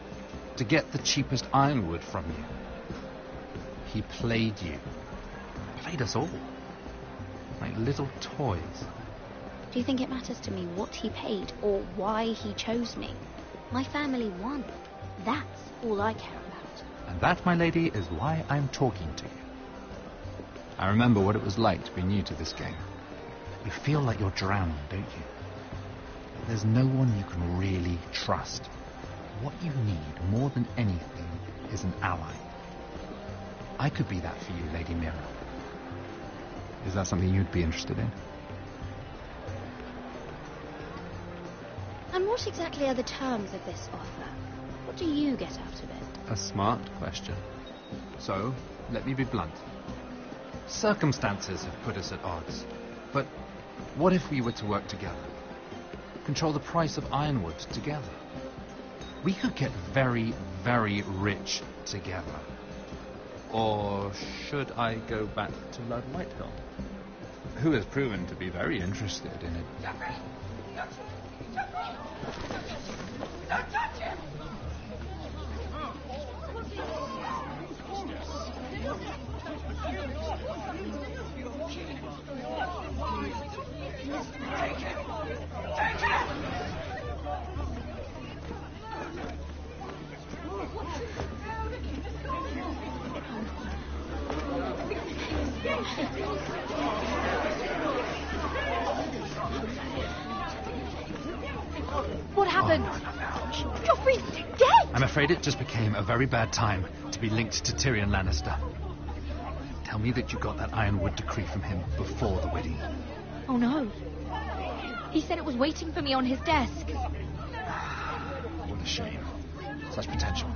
to get the cheapest ironwood from you. He played you. Played us all. Like little toys. Do you think it matters to me what he paid or why he chose me? My family won. That's all I care about. And that, my lady, is why I'm talking to you. I remember what it was like to be new to this game. You feel like you're drowning, don't you? There's no one you can really trust. What you need more than anything is an ally. I could be that for you, Lady Mira. Is that something you'd be interested in? And what exactly are the terms of this offer? What do you get out of it? A smart question. So, let me be blunt. Circumstances have put us at odds. But what if we were to work together? Control the price of ironwood together? We could get very, very rich together. Or should I go back to Lord Whitehill, who has proven to be very interested in it? Don't touch him! Take him! Take him! What happened? Joffrey's dead! I'm afraid it just became a very bad time to be linked to Tyrion Lannister. Tell me that you got that Ironwood decree from him before the wedding. Oh no. He said it was waiting for me on his desk. What a shame. Such potential.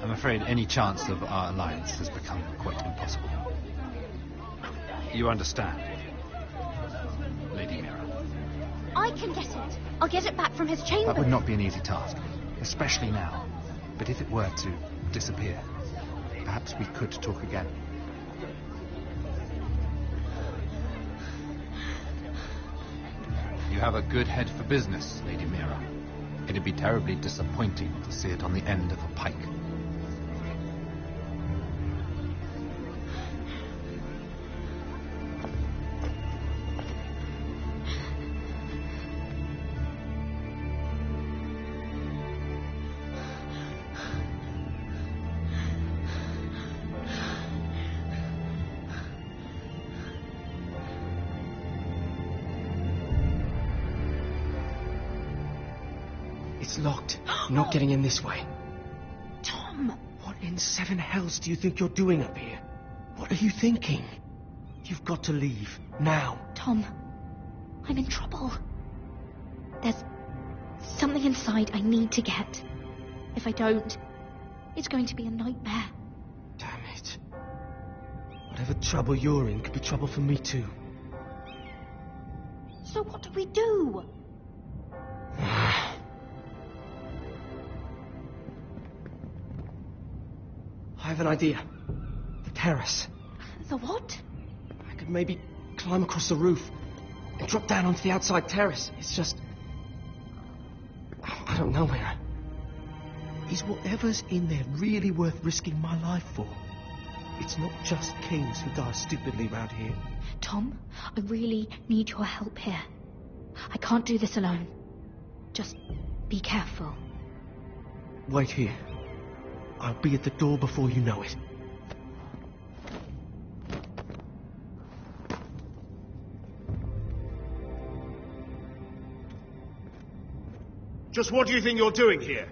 I'm afraid any chance of our alliance has become quite impossible. You understand, Lady Mira? I can get it. I'll get it back from his chamber. That would not be an easy task, especially now. But if it were to disappear, perhaps we could talk again. You have a good head for business, Lady Mira. It'd be terribly disappointing to see it on the end of a pike. It's locked. You're not getting in this way. Tom! What in seven hells do you think you're doing up here? What are you thinking? You've got to leave. Now. Tom, I'm in trouble. There's something inside I need to get. If I don't, it's going to be a nightmare. Damn it. Whatever trouble you're in could be trouble for me too. So what do we do? I have an idea. The terrace. The what? I could maybe climb across the roof and drop down onto the outside terrace. It's just... I don't know, Mira. Is whatever's in there really worth risking my life for? It's not just kings who die stupidly round here. Tom, I really need your help here. I can't do this alone. Just be careful. Wait here. I'll be at the door before you know it. Just what do you think you're doing here?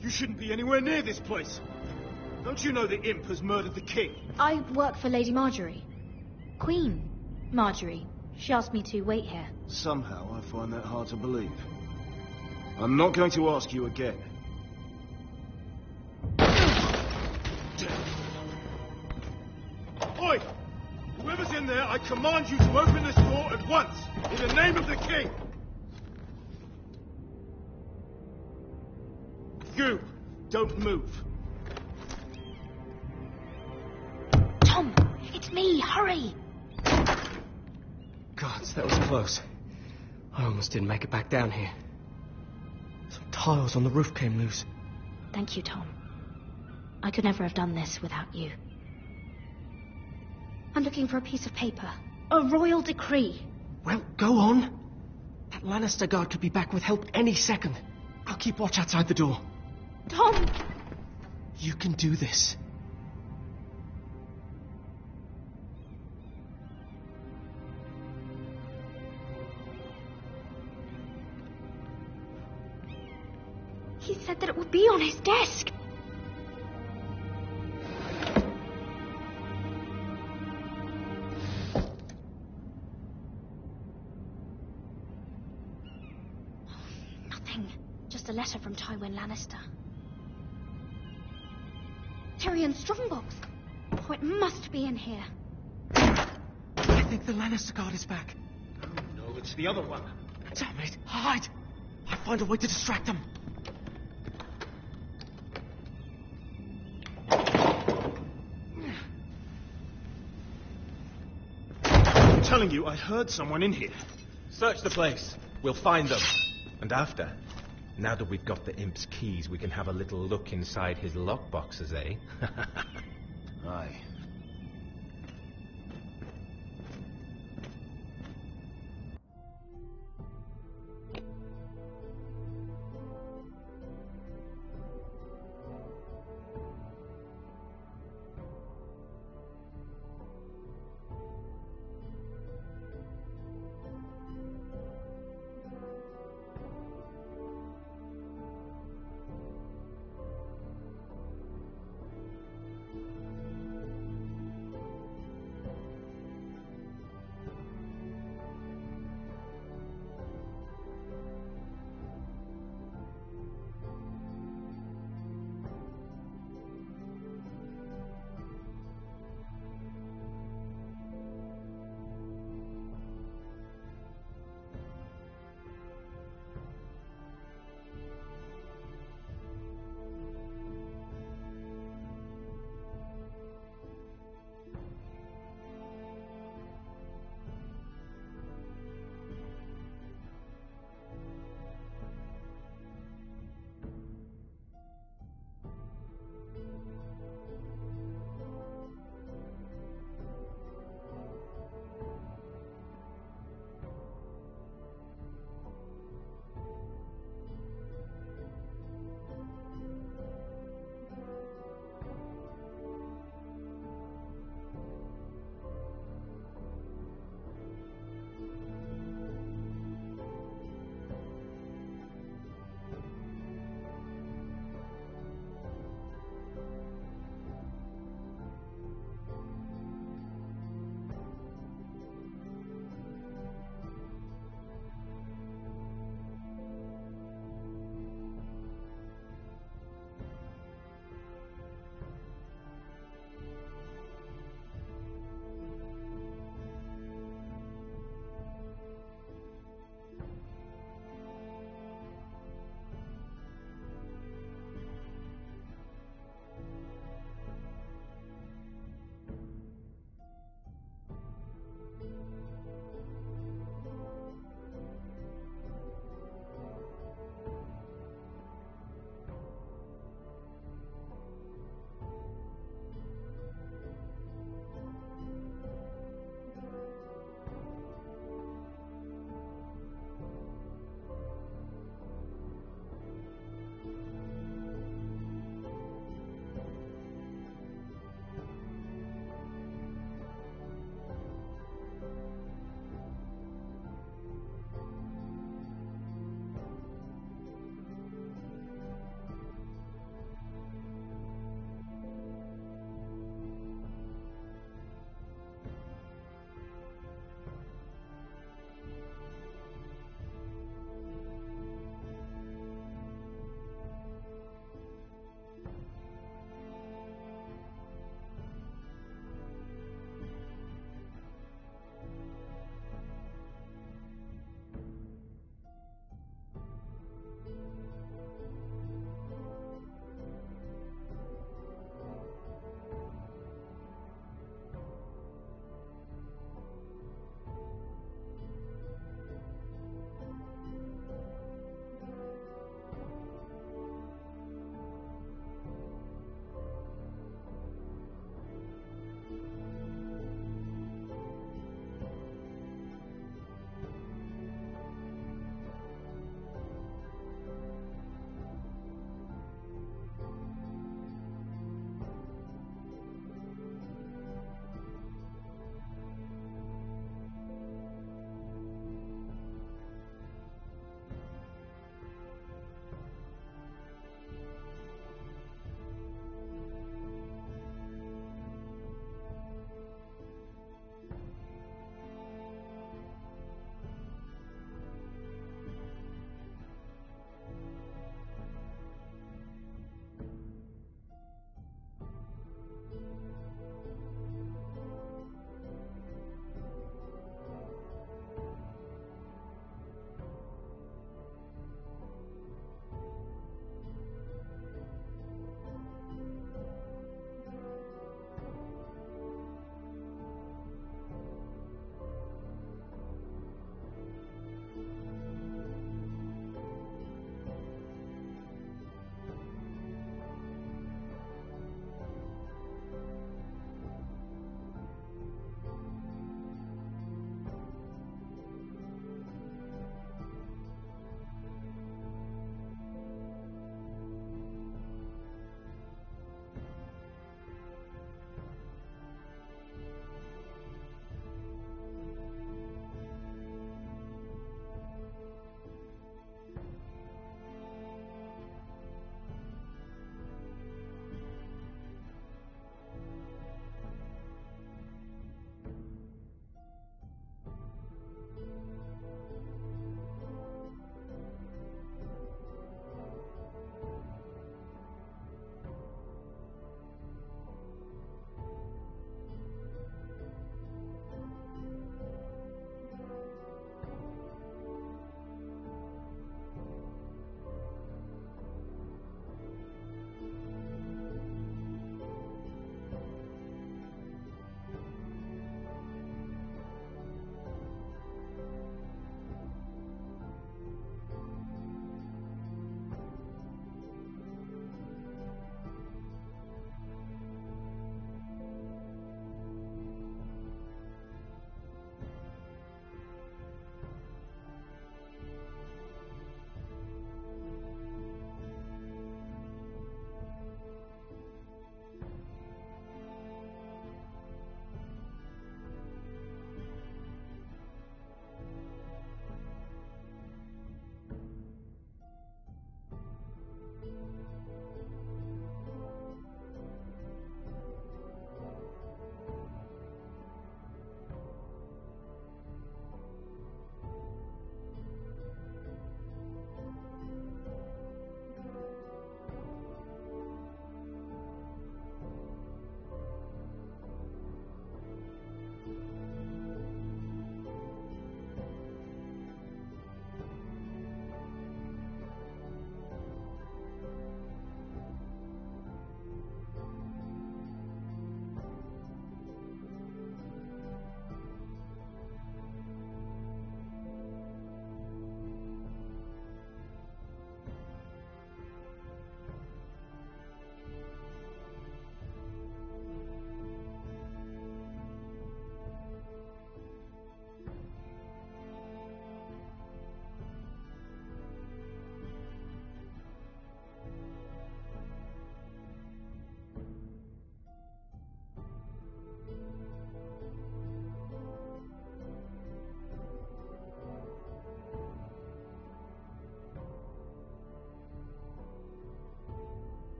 You shouldn't be anywhere near this place. Don't you know the imp has murdered the king? I work for Lady Marjorie. Queen Marjorie. She asked me to wait here. Somehow I find that hard to believe. I'm not going to ask you again. Oi! Whoever's in there, I command you to open this door at once, in the name of the king! You, don't move. Tom, it's me, hurry! Gods, that was close. I almost didn't make it back down here. Some tiles on the roof came loose. Thank you, Tom. I could never have done this without you. I'm looking for a piece of paper. A royal decree. Well, go on. That Lannister guard could be back with help any second. I'll keep watch outside the door. Tom! You can do this. He said that it would be on his desk. Nothing. Just a letter from Tywin Lannister. Tyrion's strongbox. Oh, it must be in here. I think the Lannister guard is back. No, it's the other one. Damn it! Hide! I'll find a way to distract them. I'm telling you, I heard someone in here. Search the place. We'll find them. And after, now that we've got the imp's keys, we can have a little look inside his lockboxes, eh? Aye.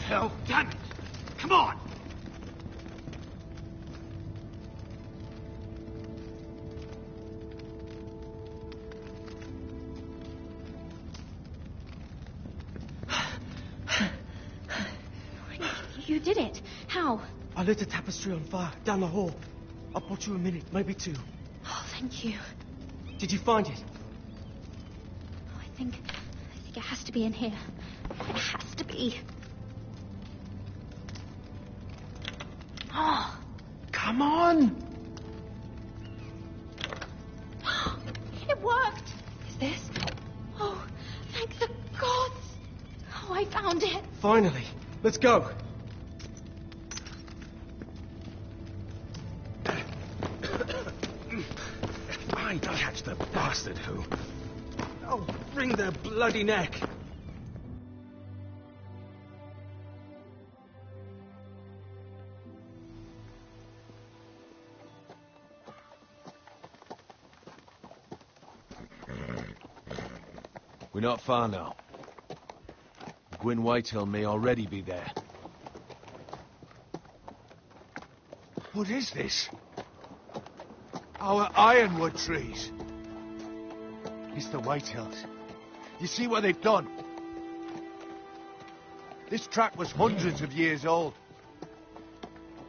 hell, damn it! Come on! You did it. How? I lit a tapestry on fire down the hall. I'll bought you a minute, maybe two. Oh, thank you. Did you find it? Oh, I think it has to be in here. It has to be. Oh. Come on! It worked! Is this? Oh, thank the gods! Oh, I found it! Finally. Let's go. If I catch the bastard who... I'll wring their bloody neck. We're not far now. Gwyn Whitehill may already be there. What is this? Our ironwood trees. It's the Whitehills. You see what they've done? This track was hundreds of years old.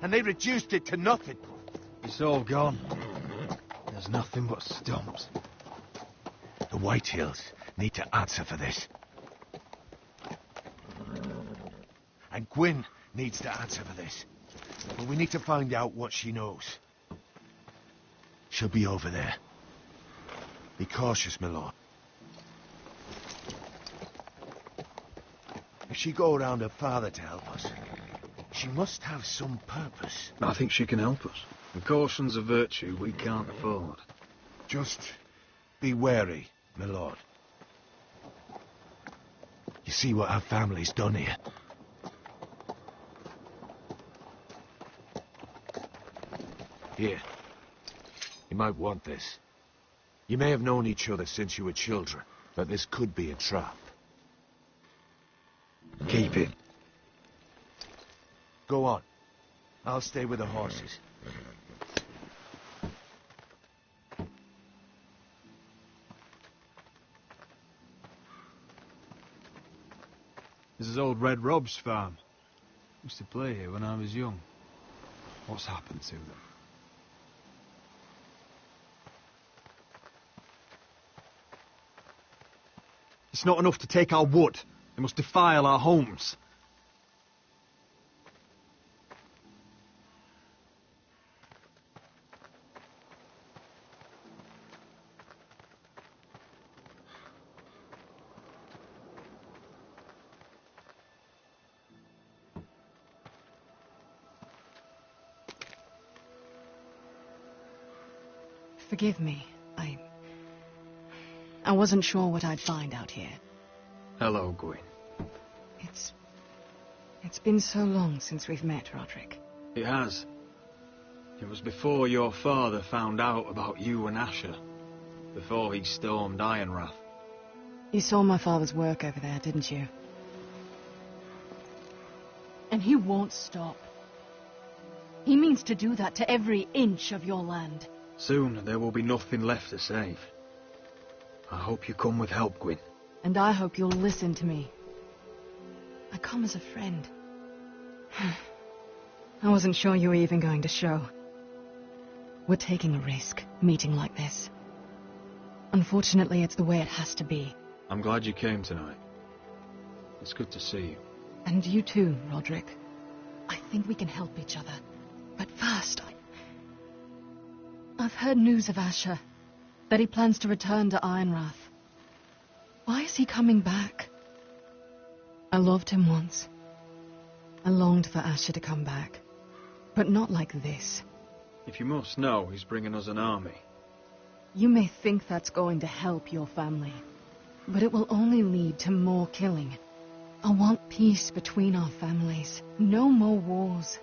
And they reduced it to nothing. It's all gone. There's nothing but stumps. The Whitehills need to answer for this. And Gwyn needs to answer for this. But we need to find out what she knows. She'll be over there. Be cautious, my lord. If she go around her father to help us, she must have some purpose. I think she can help us. And caution's a virtue we can't afford. Just be wary, my lord. You see what our family's done here. Here. You might want this. You may have known each other since you were children, but this could be a trap. Keep it. Go on. I'll stay with the horses. This is old Red Rob's farm. Used to play here when I was young. What's happened to them? It's not enough to take our wood. They must defile our homes. Forgive me. I wasn't sure what I'd find out here. Hello, Gwyn. It's been so long since we've met, Roderick. It has. It was before your father found out about you and Asher. Before he stormed Ironrath. You saw my father's work over there, didn't you? And he won't stop. He means to do that to every inch of your land. Soon there will be nothing left to save. I hope you come with help, Gwyn. And I hope you'll listen to me. I come as a friend. I wasn't sure you were even going to show. We're taking a risk, meeting like this. Unfortunately, it's the way it has to be. I'm glad you came tonight. It's good to see you. And you too, Roderick. I think we can help each other. But first, I've heard news of Asher. That he plans to return to Ironrath. Why is he coming back? I loved him once. I longed for Asher to come back. But not like this. If you must know, he's bringing us an army. You may think that's going to help your family. But it will only lead to more killing. I want peace between our families. No more wars.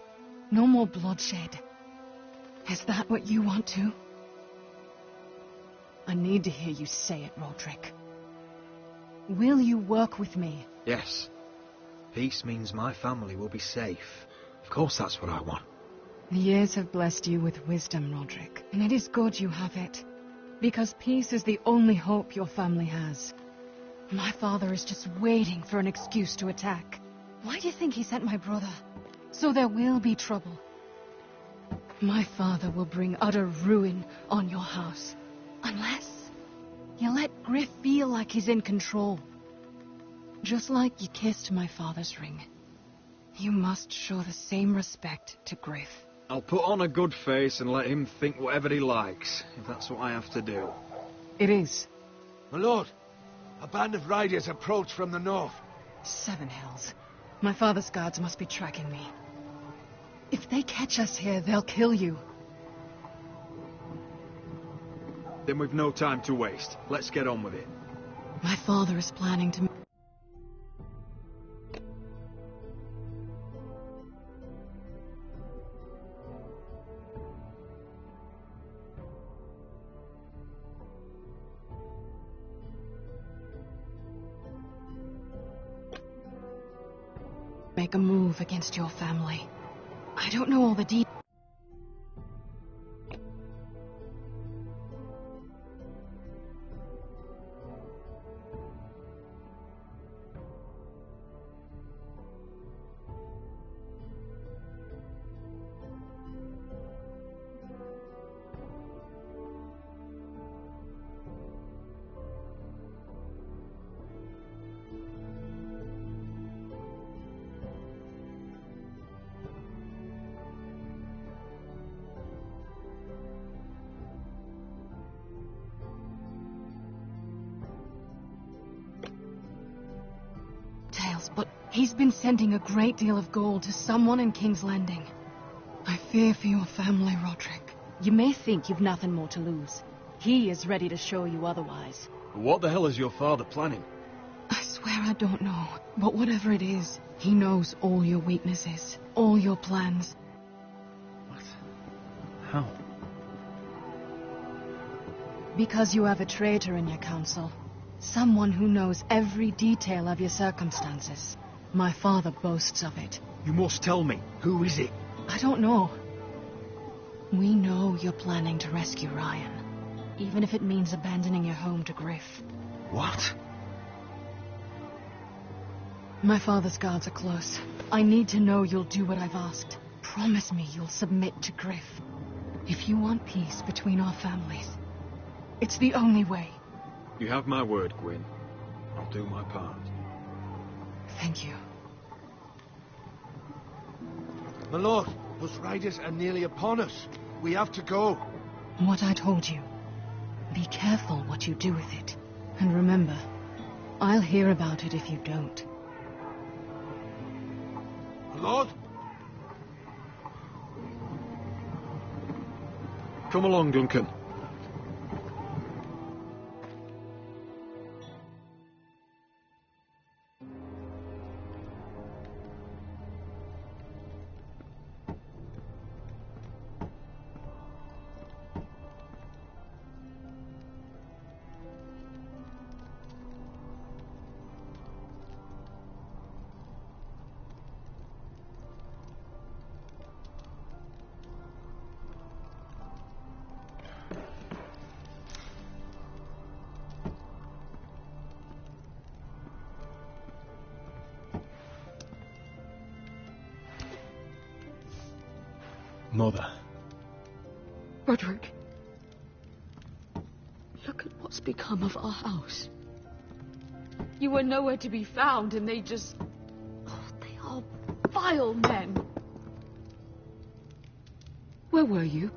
No more bloodshed. Is that what you want too? I need to hear you say it, Roderick. Will you work with me? Yes. Peace means my family will be safe. Of course that's what I want. The years have blessed you with wisdom, Roderick, and it is good you have it. Because peace is the only hope your family has. My father is just waiting for an excuse to attack. Why do you think he sent my brother? So there will be trouble. My father will bring utter ruin on your house. Unless you let Griff feel like he's in control. Just like you kissed my father's ring. You must show the same respect to Griff. I'll put on a good face and let him think whatever he likes, if that's what I have to do. It is. My lord, a band of riders approach from the north. 7 Hills. My father's guards must be tracking me. If they catch us here, they'll kill you. Then we've no time to waste. Let's get on with it. My father is planning to... make a move against your family. I don't know all the details. But he's been sending a great deal of gold to someone in King's Landing. I fear for your family, Roderick. You may think you've nothing more to lose. He is ready to show you otherwise. What the hell is your father planning? I swear I don't know. But whatever it is, he knows all your weaknesses, all your plans. What? How? Because you have a traitor in your council. Someone who knows every detail of your circumstances. My father boasts of it. You must tell me. Who is it? I don't know. We know you're planning to rescue Ryan. Even if it means abandoning your home to Griff. What? My father's guards are close. I need to know you'll do what I've asked. Promise me you'll submit to Griff. If you want peace between our families, it's the only way. You have my word, Gwyn. I'll do my part. Thank you. My lord, those riders are nearly upon us. We have to go. What I told you. Be careful what you do with it. And remember, I'll hear about it if you don't. My lord? Come along, Duncan. Mother. Roderick. Look at what's become of our house. You were nowhere to be found, and they just... Oh, they are vile men. Where were you?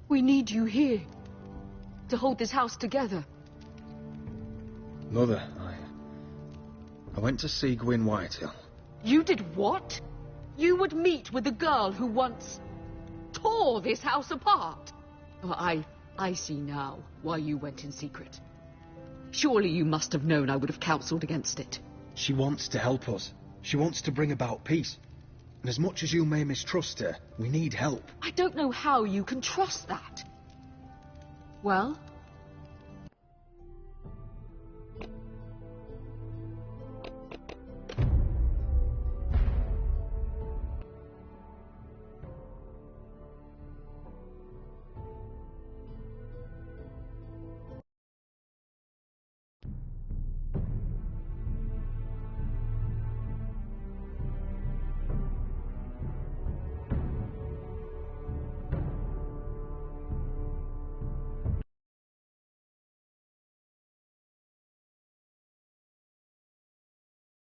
We need you here. To hold this house together. Mother, I went to see Gwyn Whitehill. You did what? You would meet with the girl who once tore this house apart. Oh, I see now why you went in secret. Surely you must have known I would have counselled against it. She wants to help us. She wants to bring about peace. And as much as you may mistrust her, we need help. I don't know how you can trust that. Well,